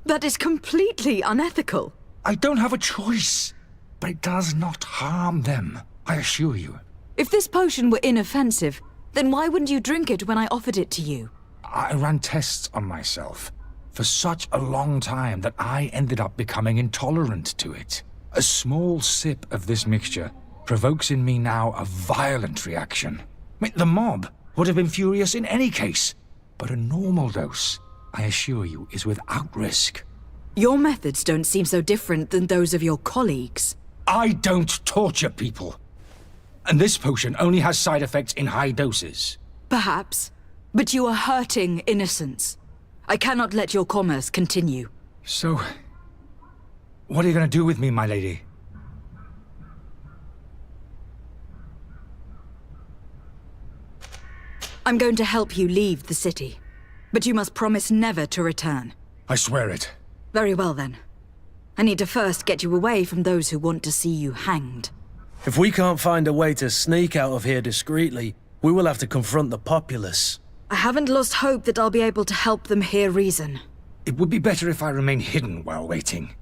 That is completely unethical. I don't have a choice, but it does not harm them, I assure you. If this potion were inoffensive, then why wouldn't you drink it when I offered it to you? I ran tests on myself for such a long time that I ended up becoming intolerant to it. A small sip of this mixture provokes in me now a violent reaction. The mob would have been furious in any case, but a normal dose, I assure you, is without risk. Your methods don't seem so different than those of your colleagues. I don't torture people. And this potion only has side effects in high doses. Perhaps, but you are hurting innocents. I cannot let your commerce continue. So, what are you going to do with me, my lady? I'm going to help you leave the city. But you must promise never to return. I swear it. Very well then. I need to first get you away from those who want to see you hanged. If we can't find a way to sneak out of here discreetly, we will have to confront the populace. I haven't lost hope that I'll be able to help them hear reason. It would be better if I remain hidden while waiting.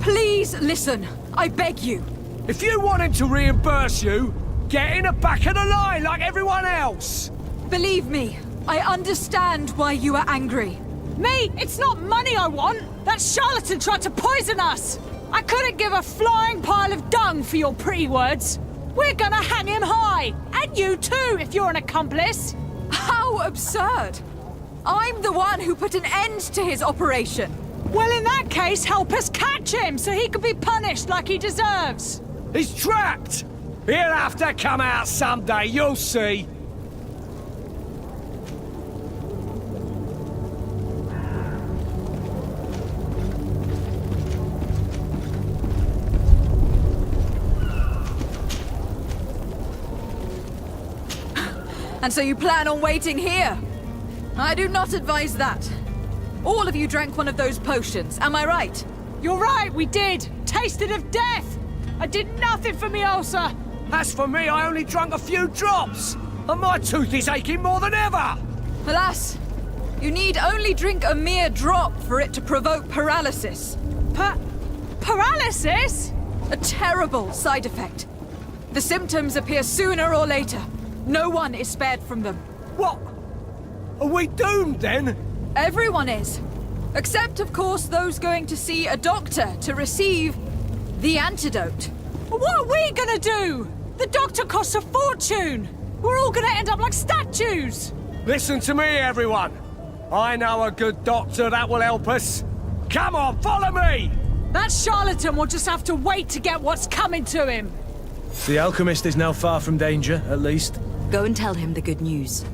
Please listen, I beg you. If you want him to reimburse you, get in the back of the line like everyone else. Believe me, I understand why you are angry. Me? It's not money I want. That charlatan tried to poison us. I couldn't give a flying pile of dung for your pretty words. We're gonna hang him high. And you too, if you're an accomplice. How absurd! I'm the one who put an end to his operation. Well, in that case, help us catch him so he can be punished like he deserves. He's trapped. He'll have to come out someday, you'll see. And so you plan on waiting here? I do not advise that. All of you drank one of those potions, am I right? You're right, we did. Tasted of death. I did nothing for me ulcer. As for me, I only drank a few drops, and my tooth is aching more than ever. Alas, you need only drink a mere drop for it to provoke paralysis. Paralysis? A terrible side effect. The symptoms appear sooner or later. No one is spared from them. What? Are we doomed then? Everyone is. Except, of course, those going to see a doctor to receive the antidote. What are we gonna do? The doctor costs a fortune. We're all gonna end up like statues. Listen to me, everyone. I know a good doctor that will help us. Come on, follow me! That charlatan will just have to wait to get what's coming to him. The alchemist is now far from danger, at least. Go and tell him the good news.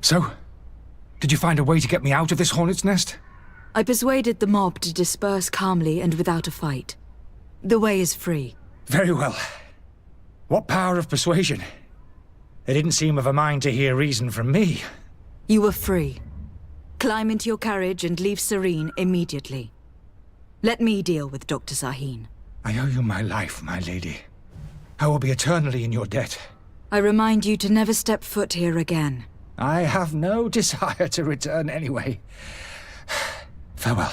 So, did you find a way to get me out of this hornet's nest? I persuaded the mob to disperse calmly and without a fight. The way is free. Very well. What power of persuasion? They didn't seem of a mind to hear reason from me. You were free. Climb into your carriage and leave Serene immediately. Let me deal with Dr. Sahin. I owe you my life, my lady. I will be eternally in your debt. I remind you to never step foot here again. I have no desire to return anyway. Farewell.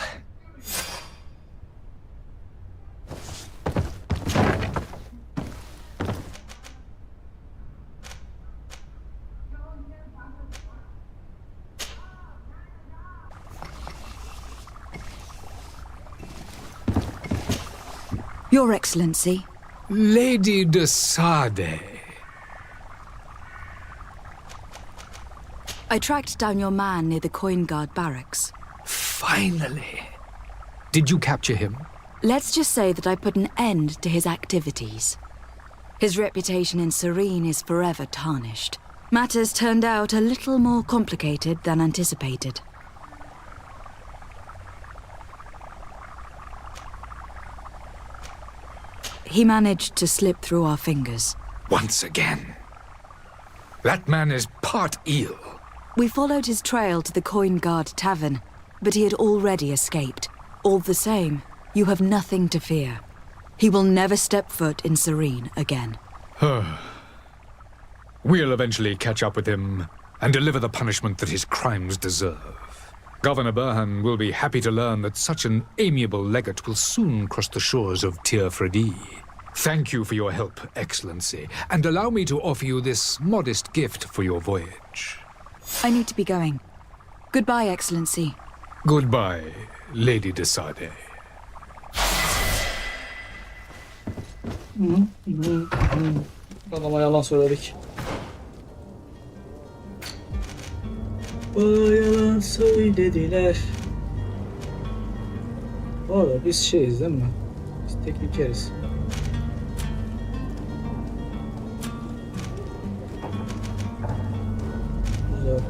Your Excellency. Lady de Sade. I tracked down your man near the Coin Guard barracks. Finally. Did you capture him? Let's just say that I put an end to his activities. His reputation in Serene is forever tarnished. Matters turned out a little more complicated than anticipated. He managed to slip through our fingers. Once again. That man is part eel. We followed his trail to the Coin Guard Tavern, but he had already escaped. All the same, you have nothing to fear. He will never step foot in Serene again. We'll eventually catch up with him and deliver the punishment that his crimes deserve. Governor Burhan will be happy to learn that such an amiable legate will soon cross the shores of Teer Fradee'nin. Thank you for your help, Excellency, and allow me to offer you this modest gift for your voyage. I need to be going. Goodbye, Excellency. Goodbye, Lady de Sade. Adama yalan söyledik. Bana yalan söylediler. Bu arada biz şeyiz değil mi? Biz teknikeriz. Güzel.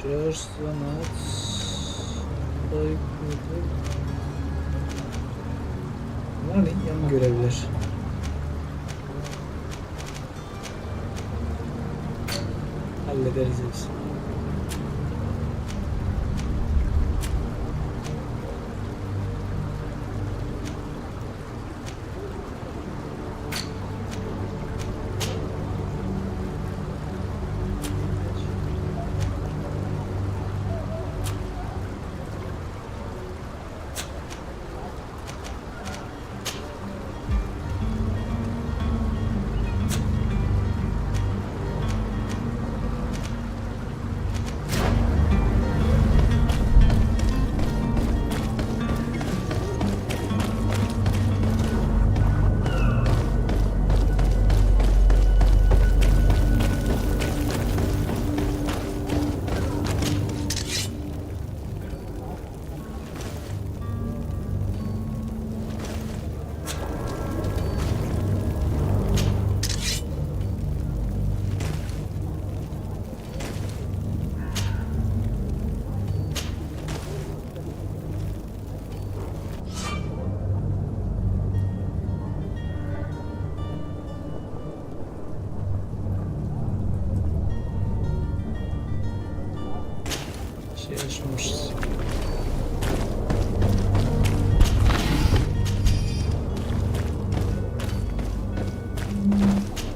Şarj, sanat, saygıdır. Bunlar ne? Yan görevler. Hallederiz hepsini.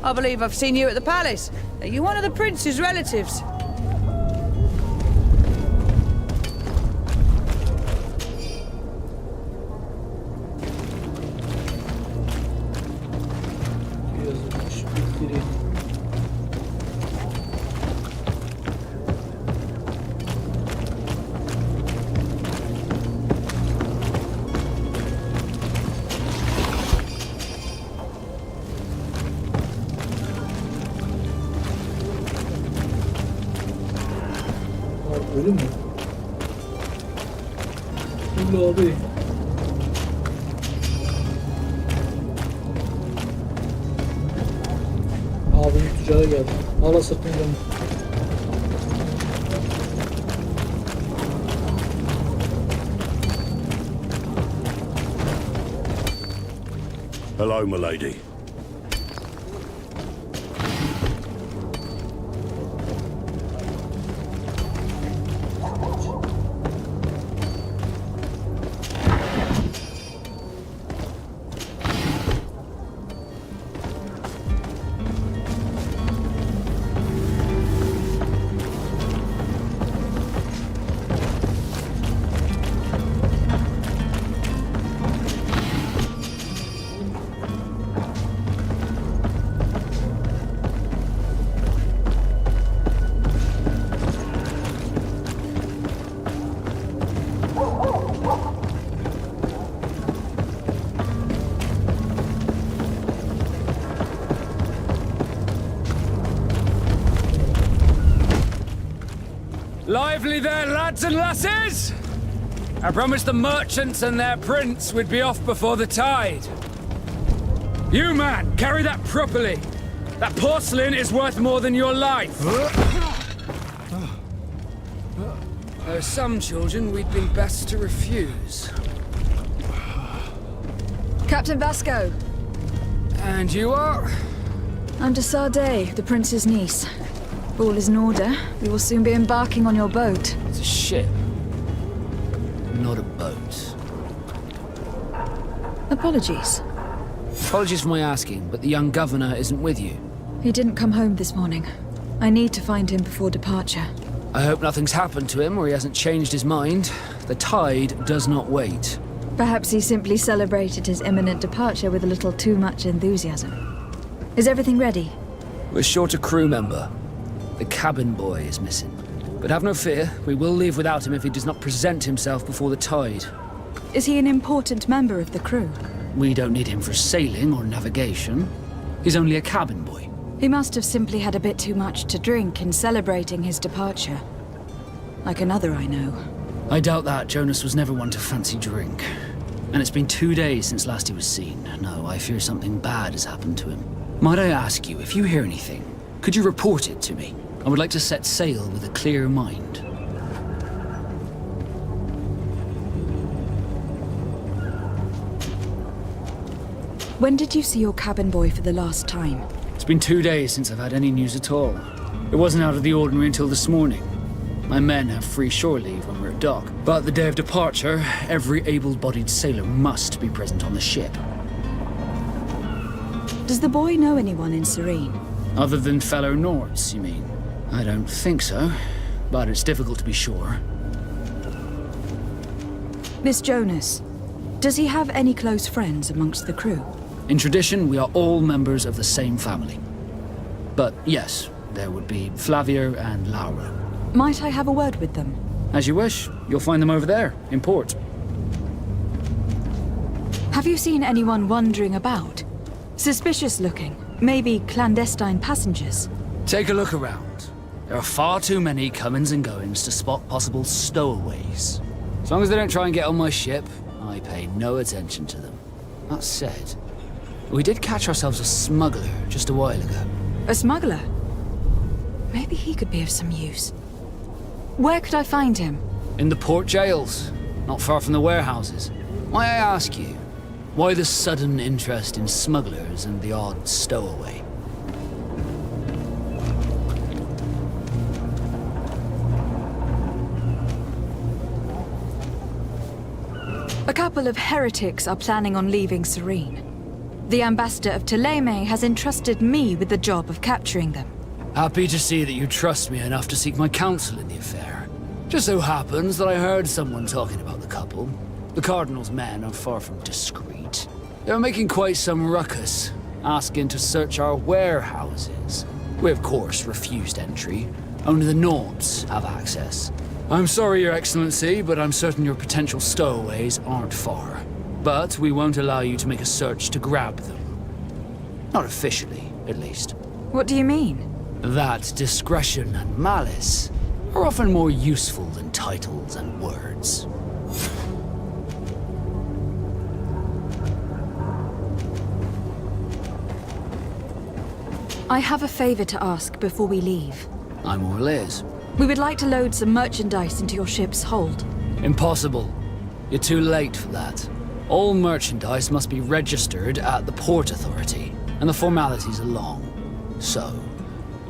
I believe I've seen you at the palace. Are you one of the prince's relatives? Yazılmış bildiri. Öyle mi? Öyle abi. Abinin tüccara geldi. Hala sırtını dön. Hello, my lady. Lively there, lads and lasses! I promised the merchants and their prince we'd be off before the tide. You, man, carry that properly. That porcelain is worth more than your life. There are some children we'd been best to refuse. Captain Vasco. And you are? I'm de Sardet, the prince's niece. All is in order. We will soon be embarking on your boat. It's a ship, not a boat. Apologies. Apologies for my asking, but the young governor isn't with you. He didn't come home this morning. I need to find him before departure. I hope nothing's happened to him or he hasn't changed his mind. The tide does not wait. Perhaps he simply celebrated his imminent departure with a little too much enthusiasm. Is everything ready? We're short a crew member. The cabin boy is missing. But have no fear, we will leave without him if he does not present himself before the tide. Is he an important member of the crew? We don't need him for sailing or navigation. He's only a cabin boy. He must have simply had a bit too much to drink in celebrating his departure. Like another I know. I doubt that. Jonas was never one to fancy drink. And it's been 2 days since last he was seen. No, I fear something bad has happened to him. Might I ask you, if you hear anything, could you report it to me? I would like to set sail with a clear mind. When did you see your cabin boy for the last time? It's been 2 days since I've had any news at all. It wasn't out of the ordinary until this morning. My men have free shore leave when we're at dock, but the day of departure, every able-bodied sailor must be present on the ship. Does the boy know anyone in Serene? Other than fellow Nords, you mean? I don't think so, but it's difficult to be sure. Miss Jonas, does he have any close friends amongst the crew? In tradition, we are all members of the same family. But yes, there would be Flavio and Laura. Might I have a word with them? As you wish. You'll find them over there, in port. Have you seen anyone wandering about? Suspicious looking. Maybe clandestine passengers. Take a look around. There are far too many comings and goings to spot possible stowaways. As long as they don't try and get on my ship, I pay no attention to them. That said, we did catch ourselves a smuggler just a while ago. A smuggler? Maybe he could be of some use. Where could I find him? In the port jails, not far from the warehouses. May I ask you, why the sudden interest in smugglers and the odd stowaway? A couple of heretics are planning on leaving Serene. The ambassador of Ptolemy has entrusted me with the job of capturing them. Happy to see that you trust me enough to seek my counsel in the affair. Just so happens that I heard someone talking about the couple. The Cardinal's men are far from discreet. They're making quite some ruckus, asking to search our warehouses. We of course refused entry. Only the Nords have access. I'm sorry, Your Excellency, but I'm certain your potential stowaways aren't far. But we won't allow you to make a search to grab them. Not officially, at least. What do you mean? That discretion and malice are often more useful than titles and words. I have a favor to ask before we leave. I'm all ears. We would like to load some merchandise into your ship's hold. Impossible. You're too late for that. All merchandise must be registered at the Port Authority, and the formalities are long. So,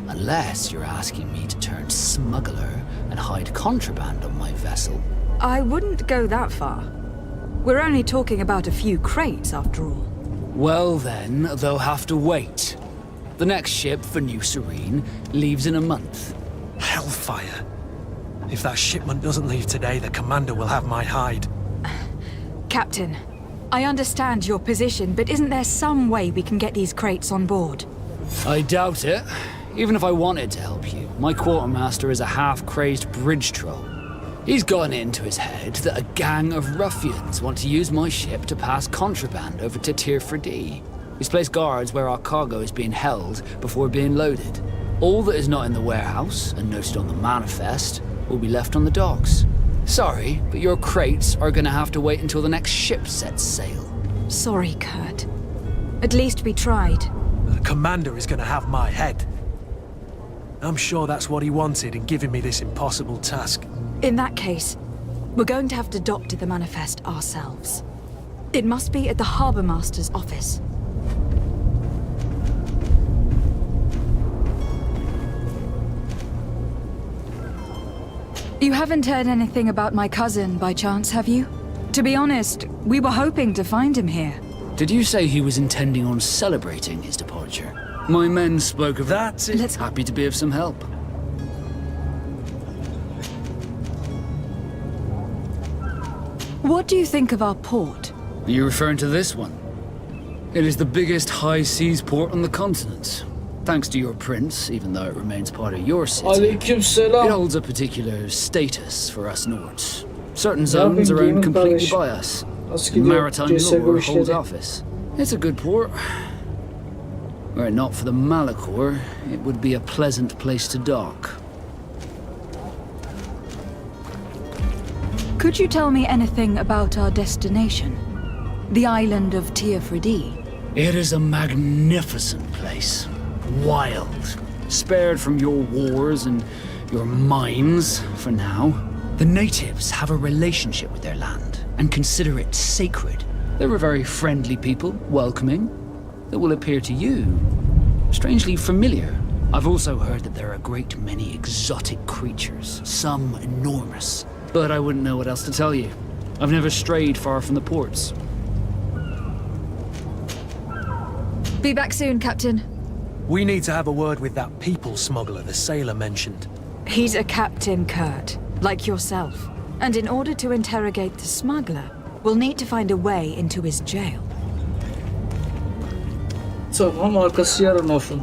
unless you're asking me to turn smuggler and hide contraband on my vessel. I wouldn't go that far. We're only talking about a few crates, after all. Well then, they'll have to wait. The next ship for New Serene leaves in a month. Hellfire. If that shipment doesn't leave today, the commander will have my hide. Captain, I understand your position, but isn't there some way we can get these crates on board? I doubt it. Even if I wanted to help you, my quartermaster is a half-crazed bridge troll. He's gotten it into his head that a gang of ruffians want to use my ship to pass contraband over to Teer Fradee'nin. He's placed guards where our cargo is being held before being loaded. All that is not in the warehouse, and noted on the manifest, will be left on the docks. Sorry, but your crates are gonna have to wait until the next ship sets sail. Sorry, Kurt. At least we tried. The commander is gonna have my head. I'm sure that's what he wanted in giving me this impossible task. In that case, we're going to have to doctor the manifest ourselves. It must be at the Harbour Master's office. You haven't heard anything about my cousin, by chance, have you? To be honest, we were hoping to find him here. Did you say he was intending on celebrating his departure? My men spoke of that. Let's happy to be of some help. What do you think of our port? Are you referring to this one? It is the biggest high seas port on the continent. Thanks to your prince, even though it remains part of your city, it holds a particular status for us Nords. Certain zones are owned completely by us. Maritime law holds office. It's a good port. Were it not for the Malachor, it would be a pleasant place to dock. Could you tell me anything about our destination? The island of Teer Fradee'nin? It is a magnificent place. Wild. Spared from your wars and your mines, for now. The natives have a relationship with their land and consider it sacred. They were very friendly people, welcoming. That will appear to you strangely familiar. I've also heard that there are a great many exotic creatures, some enormous. But I wouldn't know what else to tell you. I've never strayed far from the ports. Be back soon, Captain. We need to have a word with that people smuggler the sailor mentioned. He's a captain, Kurt, like yourself. And in order to interrogate the smuggler, we'll need to find a way into his jail. Tamam, arkası yarın olsun.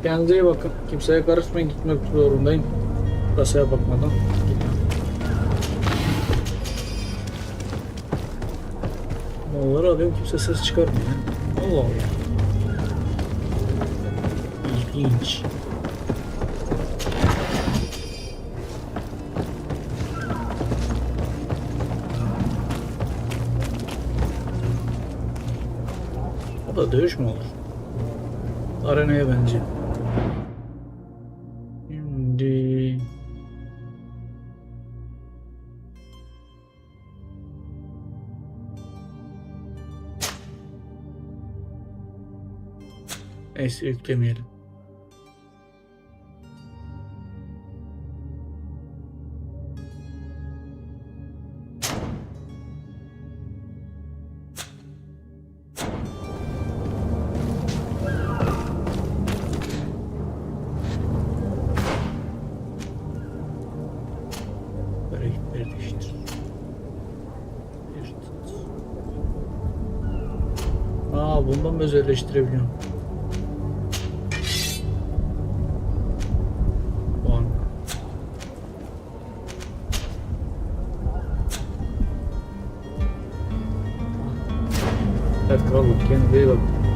Kendinize iyi bakın. Kimseye karışmayın, gitmek zorundayım. Kasaya bakmadan. Malları alıyorum, kimse ses çıkarmıyor. Allah Allah. İlginç. O da dövüş mü olur? Arenaya bence. Şimdi... Neyse, yüklemeyelim. Bundan da özelleştirebiliyorum. Puan. Evet kralım, kendine iyi bak.